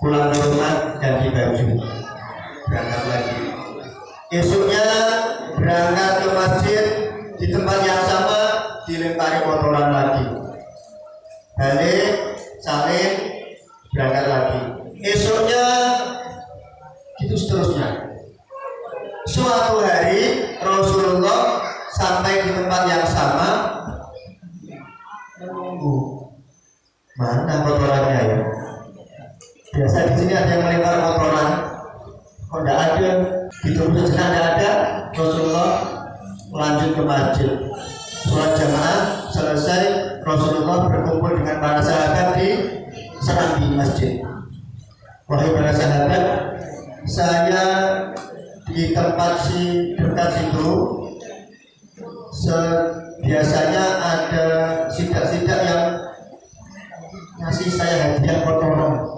pulang ke rumah, ganti baju, berangkat lagi. Esoknya berangkat ke masjid, di tempat yang sama dilempari kotoran lagi, balik, salin, berangkat lagi. Esoknya gitu seterusnya. Suatu hari Rasulullah sampai di tempat yang sama menunggu. Mana kotorannya ya? Biasa di sini ada yang melempar kotoran. Kok tidak ada? Ditunggu sejenak tidak ada. Rasulullah lanjut ke masjid. Sholat jamaah selesai, Rasulullah berkumpul dengan para sahabat di serambi masjid. Wahai para sahabat, saya di tempat dekat situ biasanya ada sidak-sidak yang ngasih saya hadiah kotoran.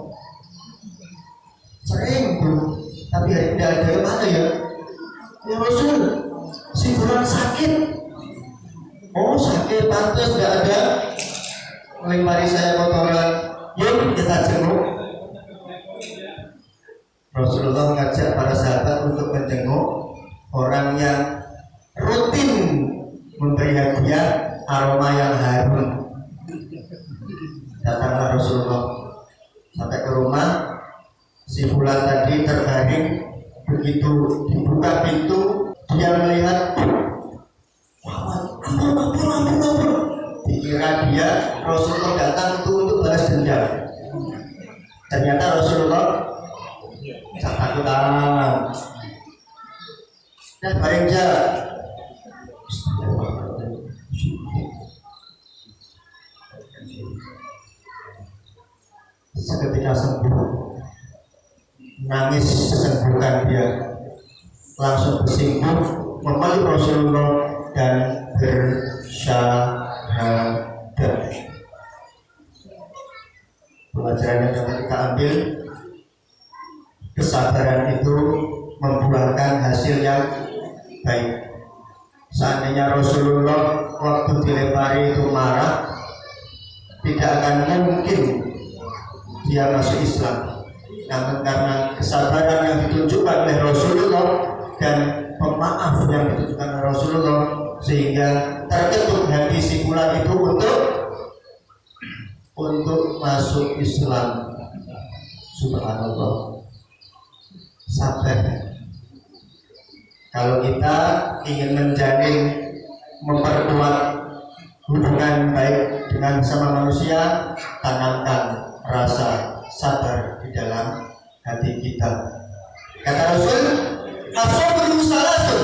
Sering bro, tapi hari tidak ada. Mana ya? Ya Rasul, si fulan sakit. Oh sakit, pantas tidak ada. Melempari saya kotoran. Yuk kita jenguk. Rasulullah mengajak para sahabat untuk menjenguk orang yang rutin memberi hadiah aroma yang harum. Datanglah Rasulullah sampai ke rumah. Si fulan tadi terbaring, begitu dibuka pintu dia melihat ampun. Dikira dia Rasulullah datang itu untuk balas dendam. Ternyata Rasulullah takutan dan bareng dia seketika sembuh, nangis sembuhkan dia, langsung bersinggung memeluk Rasulullah dan bersyahadat. Pelajaran yang dapat kita ambil, kesabaran itu membuahkan hasil yang baik. Seandainya Rasulullah waktu dilempari itu marah, tidak akan mungkin dia masuk Islam. Namun karena kesabaran yang ditunjukkan oleh Rasulullah dan pemaaf yang ditunjukkan oleh Rasulullah, sehingga terketuk hati si fulan itu untuk masuk Islam. Subhanallah. Sabar. Kalau kita ingin menjalin, memperkuat hubungan baik dengan sama manusia, tanamkan rasa sabar di dalam hati kita. Kata Rasul, as-sabru salasun.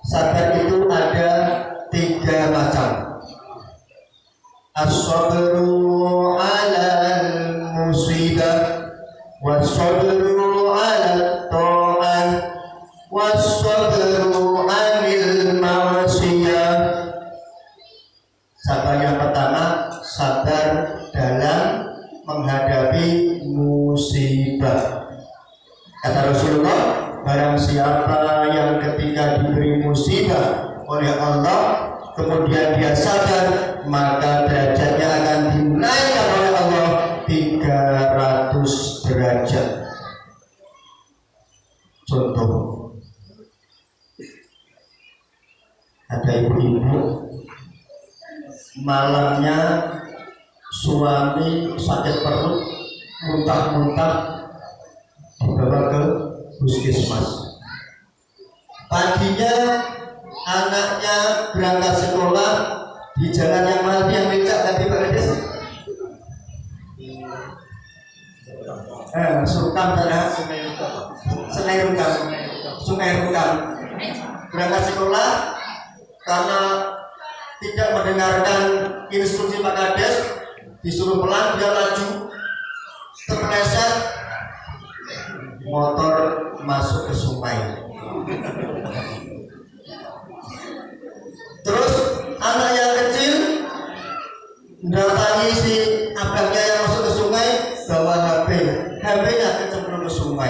Sabar itu ada 3 macam. As-sabru 'alal musibah, was-sabru 'alat ta'ah, was-sabru 'anil ma'siyah. Sabar yang pertama, sabar dalam menghadapi musibah. Kata Rasulullah, barang siapa yang ketika diberi musibah oleh Allah kemudian dia sadar, maka derajatnya akan dinaikkan oleh Allah 300 derajat. Contoh, ada ibu-ibu malamnya suami sakit perut, muntah-muntah, dibawa ke puskesmas. Paginya anaknya berangkat sekolah di jalan yang mana yang becak tadi Pak Kades? Sukam tanah Sungai Rukam. Berangkat sekolah karena tidak mendengarkan instruksi Pak Kades, disuruh pelan, dia laju, terpeleset, motor masuk ke sungai. Terus anak yang kecil mendatangi si abangnya yang masuk ke sungai, bawa HP-nya kecemplung ke sungai.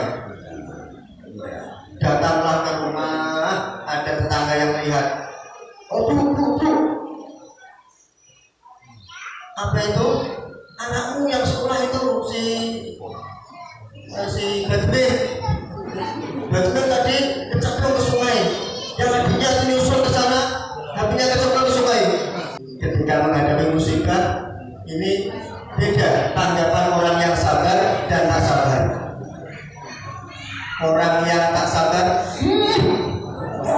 Datanglah ke rumah, ada tetangga yang melihat. Oh bu, apa itu? Anakmu yang sekolah itu si Batman tadi kecemplung ke sungai. Yang adiknya menyusul ke sana, HP-nya kecemplung ke sungai. Ketika menghadapi musibah, ini beda tanggapan orang yang sabar dan tak sabar. Orang yang tak sabar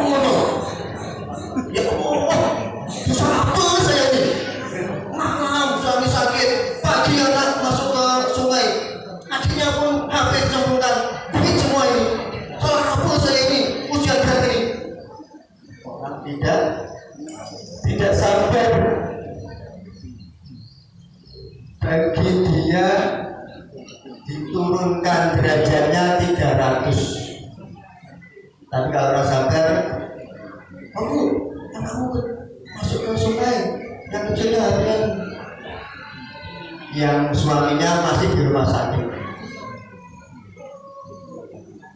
ngono. Ya Allah, dosa apa saya ini? Malam suami sakit, pagi anak masuk ke sungai, adiknya pun habis cemplungkan, duit semua ini. Salah apa saya ini? Ujian berat ini. Orang tidak sabar. Bagi dia diturunkan derajatnya 300. Tapi kalau orang sabar, aku anakmu masuk ke sungai, yang kecilnya harian, yang suaminya masih di rumah sakit.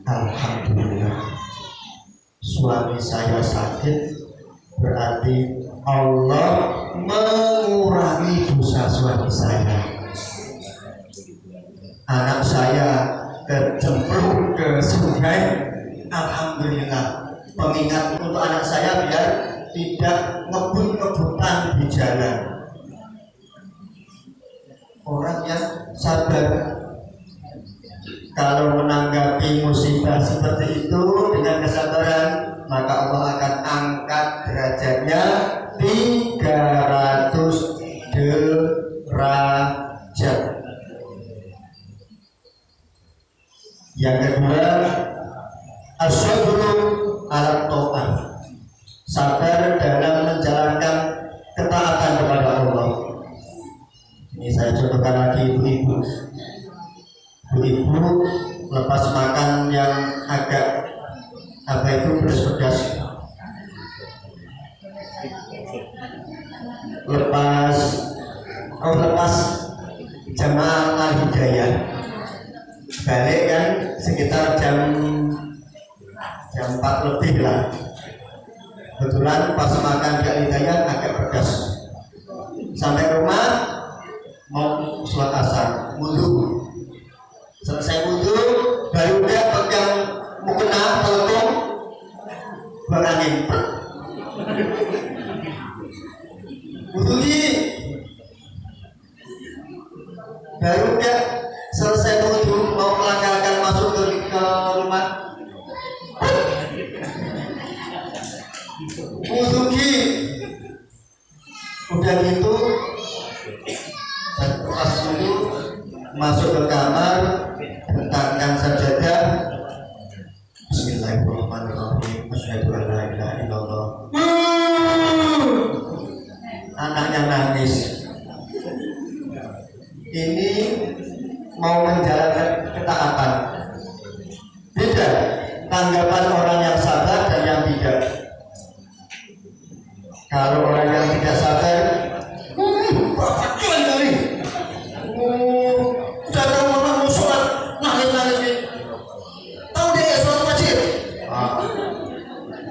Alhamdulillah, suami saya sakit, berarti Allah mengurangi dosa suami saya. Anak saya tercemplung ke sungai, alhamdulillah. Pengingat untuk anak saya biar tidak ngebut-ngebutan di jalan. Orang yang sabar kalau menanggapi musibah seperti itu dengan kesabaran, maka Allah akan angkat derajatnya 300 derajat. Yang kedua, as-sabru ala ta'ah, sabar dalam menjalankan ketaatan kepada Allah. Ini saya contohkan lagi ibu-ibu. Ibu-ibu lepas makan yang agak pedas, lepas jamaah al-hidayah balik kan sekitar jam 4 lebih lah. Kebetulan pas makan di al-hidayah agak pedas. Sampai rumah mau sholat asar, wudu. Selesai wudu, baru dia pegang mukena telepon berangin. Wudu ini baru dia selesai wudu mau melangkahkan masuk ke rumah. Wudu ini udah gitu pas wudu masuk ke kamar, bentangkan sajadah, bismillahirrahmanirrahim, asyhadu an la ilaha illallah. Anaknya nangis. Ini mau menjalankan ketaatan. Beda tanggapan orang yang sabar dan yang tidak. Kalau orang yang tidak sabar,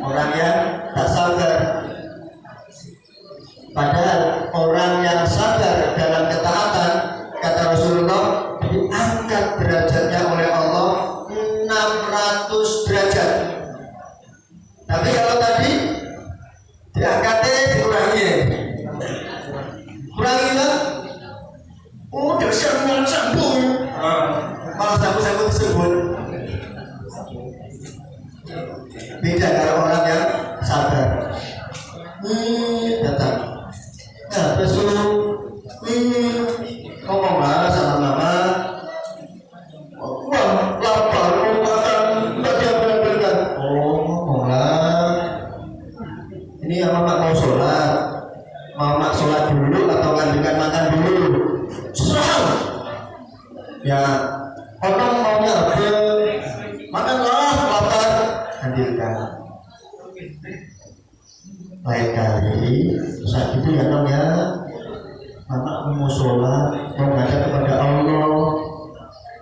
orang yang tak sabar. Padahal orang yang sabar dalam ketaatan, kata Rasulullah, diangkat derajatnya oleh Allah 600 derajat. Tapi kalau tadi diangkatnya dikurangi, kurangilah. Udah sambung, malah sambung tersebut. Beda kalau orang yang sabar. Datang. Nah, besok ngomonglah sama mama. Wah, lapar, mau makan, baca benar-benar. Oh, ngomonglah. Ini mama mau sholat. Mama sholat dulu atau ngambilkan makan dulu? Serah. Ya, orang maunya apa? Makanlah, lapar. Hadirkan. Lain kali saat itu ya Tom ya, mama mau sholat, mau menghadap kepada Allah.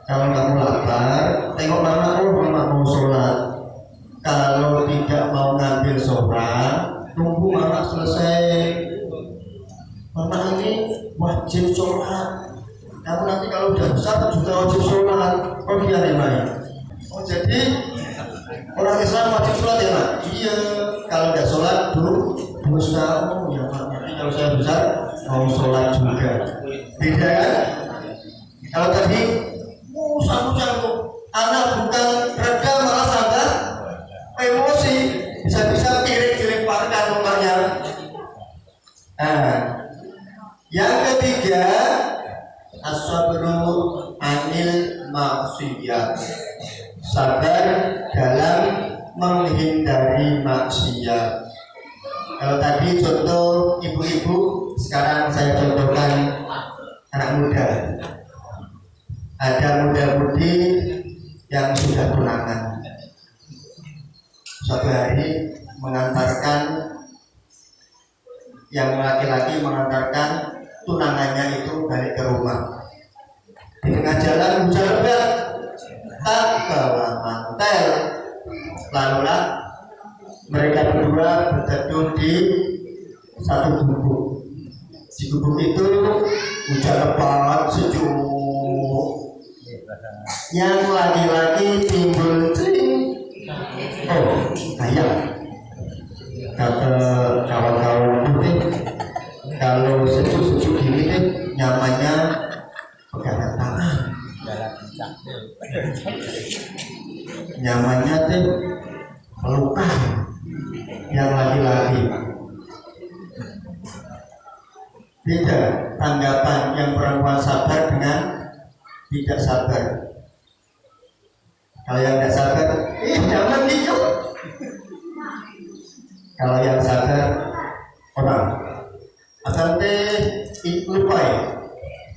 Kalau kamu lapar, tengok mama, oh mama mau sholat. Kalau tidak mau ngambil sholat, tunggu mama selesai. Mama ini wajib sholat. Kamu nanti kalau udah besar juga wajib sholat. Oh iya nih Mai. Oh jadi orang Islam wajib sholat ya Mak? Iya. Kalau nggak sholat dulu dosa. Oh ya Mak. Nanti kalau saya besar mau sholat juga. Beda kan? Kalau tadi sanggup anak bukan reda malah tambah emosi. Bisa-bisa sabar dalam menghindari maksiat. Kalau tadi contoh ibu-ibu, sekarang saya contohkan anak muda. Ada muda-mudi yang sudah tunangan. Suatu hari mengantarkan, yang laki-laki mengantarkan tunangannya itu balik ke rumah. Di tengah jalan hujan lebat, tak bawa mantel. Lalulah mereka berdua berteduh di satu gubuk. Di gubuk itu hujan lebat, sejuk. Yang laki-laki timbul cering. Oh, ayam. Kata kawan-kawan putih, kalau sejuk-sejuk gini deh, nyamannya pegangan tangan. Nyamannya deh pelukan. Yang laki-laki beda tanggapan yang perempuan sabar dengan tidak sabar. Kalau yang tidak sabar, jangan gitu. Kalau yang sabar, orang akan lupa ya.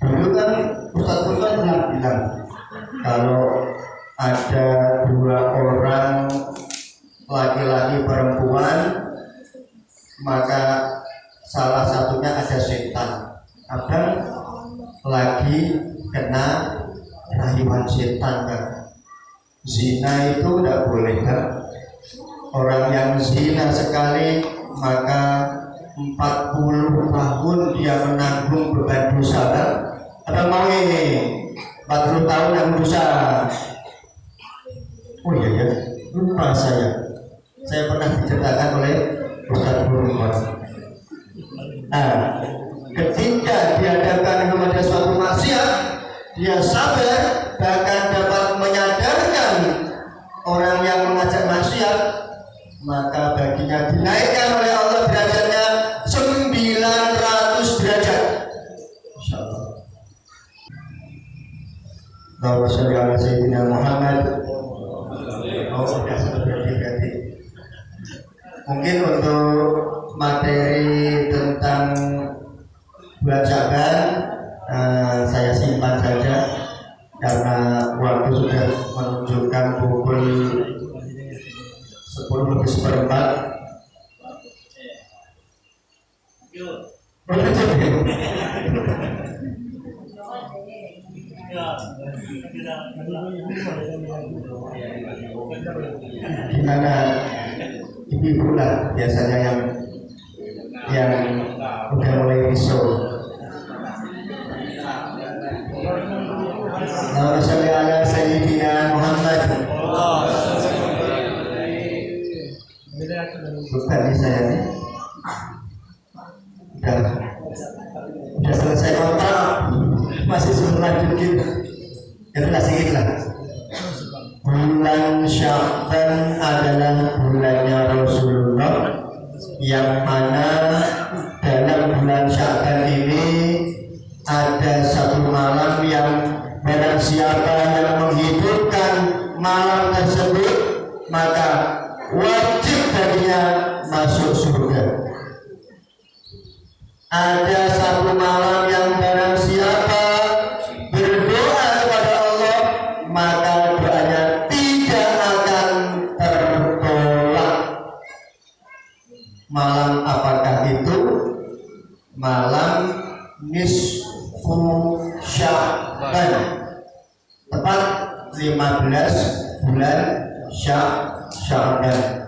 Dulu kan Ustaz pernah bilang, kalau ada dua orang laki-laki perempuan, maka salah satunya ada setan. Abang lagi kena rayuan setan kan. Zina itu tidak boleh kan. Orang yang zina sekali maka 40 tahun dia menanggung beban dosa kan. Abang mau ini 40 tahun yang dosa. Oh iya ya, lupa saya pernah diceritakan oleh Ustaz Burukon. Nah, ketika dihadapkan kepada suatu maksiat, dia sabar, bahkan dapat menyadarkan orang yang mengajak maksiat, maka baginya dinaikkan oleh Allah derajatnya 900 derajat. Insyaallah. Allahumma sholli ala sayyidina Muhammad. Oh, sudah berarti. Mungkin untuk materi tentang bulan Syaban saya simpan saja karena waktu sudah menunjukkan pukul 10:04. Gimana ibu lah biasanya yang udah mulai risau. Allahumma sholli ala sayyidina Muhammad. Bukan nih saya nih. Udah selesai kontrak, masih suruh lanjutin. Itulah sedikit lah. Bulan Syaban adalah bulannya Rasulullah, yang mana dalam bulan Syaban ini ada satu malam yang barang siapa yang menghidupkan malam tersebut maka wajib baginya masuk surga. Ada satu malam yang barang siapa berdoa kepada Allah maka doanya tidak akan tertolak. Malam apakah itu? Malam nisfu Sya'ban, tepat 15 bulan Sya'ban.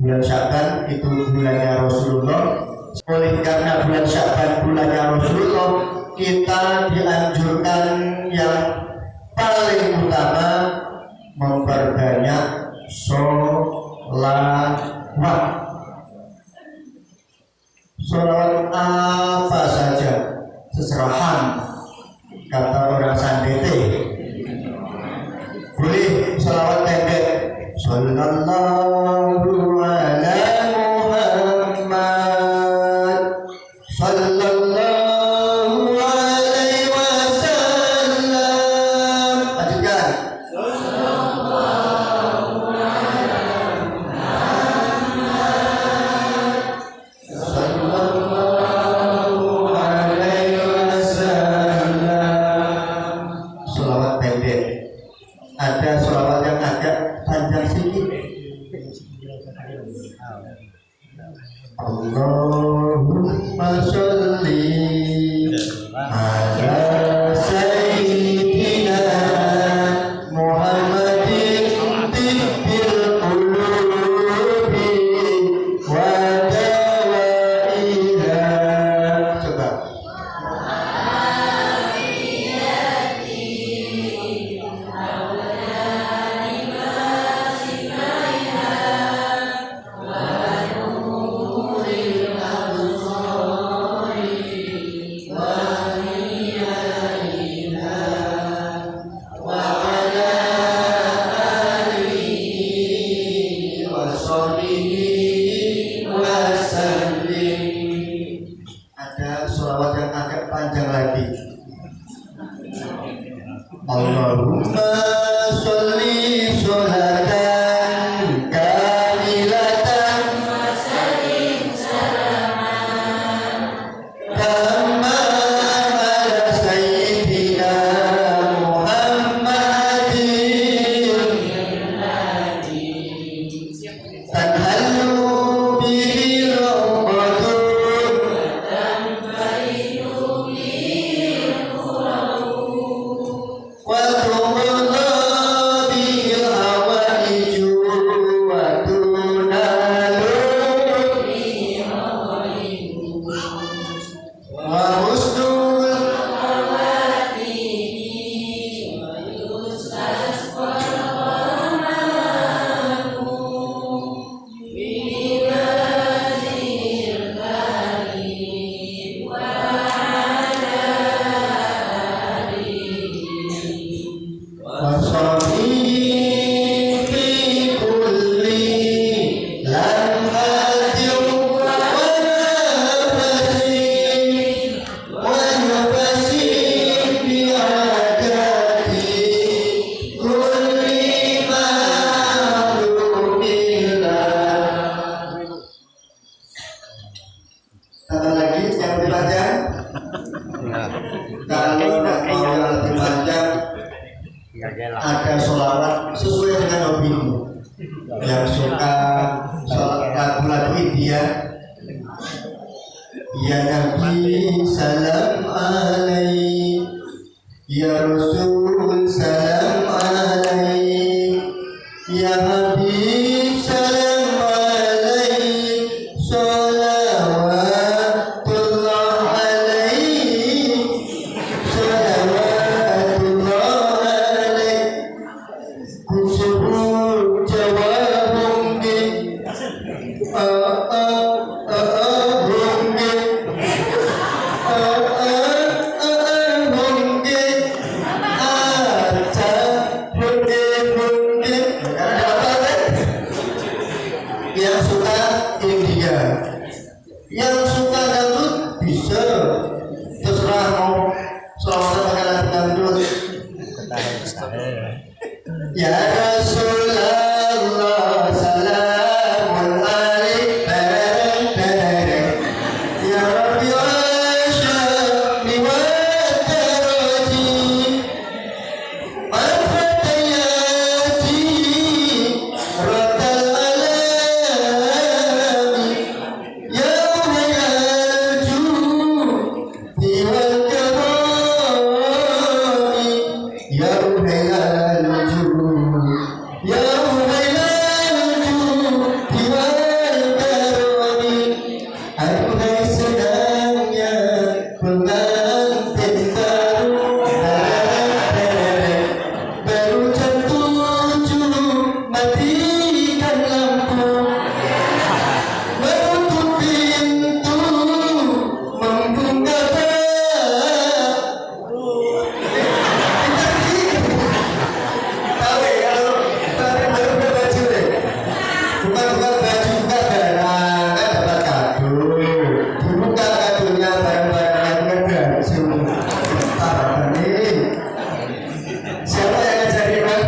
Bulan Sya'ban itu bulannya Rasulullah. Oleh karena bulan Sya'ban bulannya Rasulullah, kita dianjurkan yang paling utama memperbanyak sholawat. Sholawat apa saja seserahan, kata orang Sandete. Boleh sholawat pendek, sallallahu ala Muhammad, sallallahu alaihi wasallam. Lanjutkan. panjang sedikit. Allahumma sholli ala sayyidina Muhammadin tibbil qulubi wa dawaiha. Coba. Ada sholawat yang agak panjang lagi. Allahumma sholli sholatan kamilatan tamma ala sayyidina Muhammadin tanhalu bihi rahmatun wa tuqda bihi hawaiju wa tunalu wa husnul wasoli fi kulli lamhatin wa nafasin wa nafasin bi adati kulli ma'lumillah. Tambah lagi yang lebih panjang. Kalau tidak mau yang lebih panjang, ada sholawat sesuai dengan hobimu. Yang suka sholat lagu-lagu India, ya Nabi salam alaik, ya Rasul salam alaik, ya Habib salam alaik, sholawatullah alaik, sholawatullah alaik. Kusubur jawabum di yang suka India, yang suka dangdut bisa, terserah mau selawat pakai lagu dangdut. Ya Rasulullah salamun alaik bareng bareng, ya Rabbi asyami wa taraji al-fatayati ratal alami, ya Umayal judi wal karami, ya Umayal ya Umayal judi wal karami. Aduhai senangnya pengantin baru, baru jam 7 matikan lampu, menutup pintu, membuka tahu ya kalau tarik baru baju deh, bukan baju, bukan barang, kan dapat kado, dibuka kadonya barang-barang yang ngebaju. Tahan nih, siapa yang ngajarin Bang?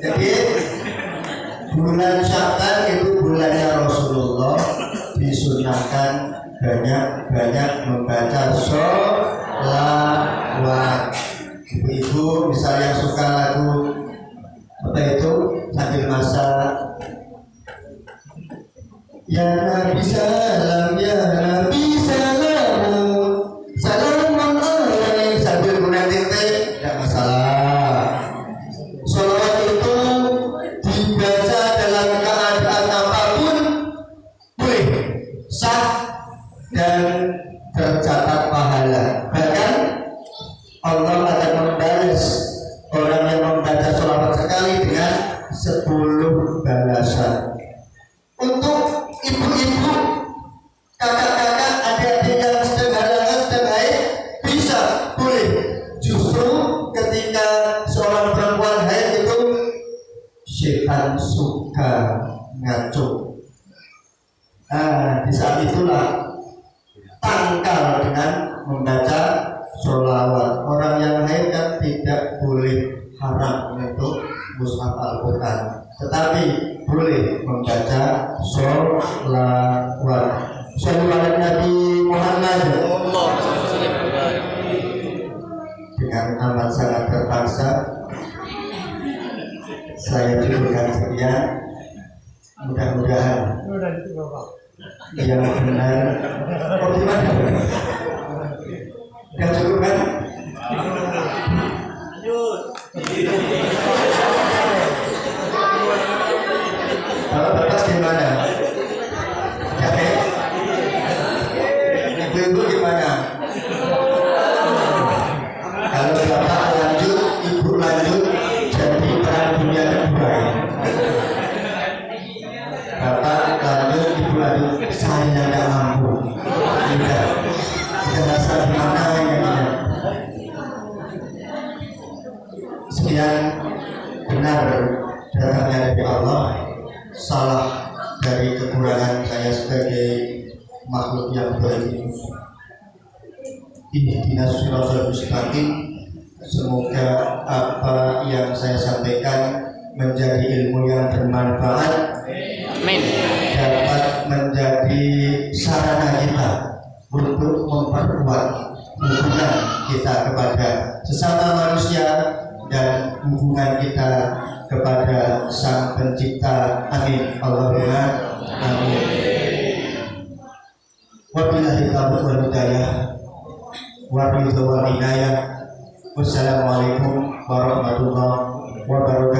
Jadi bulan Sya'ban itu bulannya Rasulullah, disunahkan banyak-banyak membaca sholawat. Ibu-ibu misalnya suka lagu Ya Nabi salam, ya Nabi salam, salamun alaik. Sambil guna titik, tidak masalah. Salawat itu dibaca dalam keadaan apapun boleh, sah dan tercatat pahala. Bahkan Allah akan membalas orang yang membaca sholawat sekali dengan 10 balasan. Untuk ibu-ibu, kakak-kakak, adik-adik yang sedang halangan, sedang haid, bisa, boleh. Justru ketika seorang perempuan haid itu setan suka ngaco. Di saat itulah tangkal dengan membaca sholawat. Orang yang haid kan tidak boleh, haram untuk mushaf Al-Quran, tetapi boleh membaca sholawat. Sholawat Nabi Muhammad dengan amat sangat terpaksa saya judulkan sekian. Mudah-mudahan yang benar. Oh gimana? Udah cukup kan? Kalau batas gimana? Capek? Ibu-ibu gimana? Kalau bapak lanjut, ibu lanjut, jadi perang dunia kedua. Bapak lanjut, ibu lanjut, saya tidak mampu. Tidak. Saya rasa gimana ini? Sekian benar datangnya dari Allah, salah dari kekurangan saya sebagai makhluk yang berilmu. Ihdinas shiratal mustaqim. Semoga apa yang saya sampaikan menjadi ilmu yang bermanfaat, dapat menjadi sarana kita untuk memperkuat hubungan kita kepada sesama manusia dan hubungan kita kepada Sang Pencipta. Amin. Allahumma amin. Wabillahi taufiq wal hidayah wa ridha wal inayah. Wassalamualaikum warahmatullahi wabarakatuh.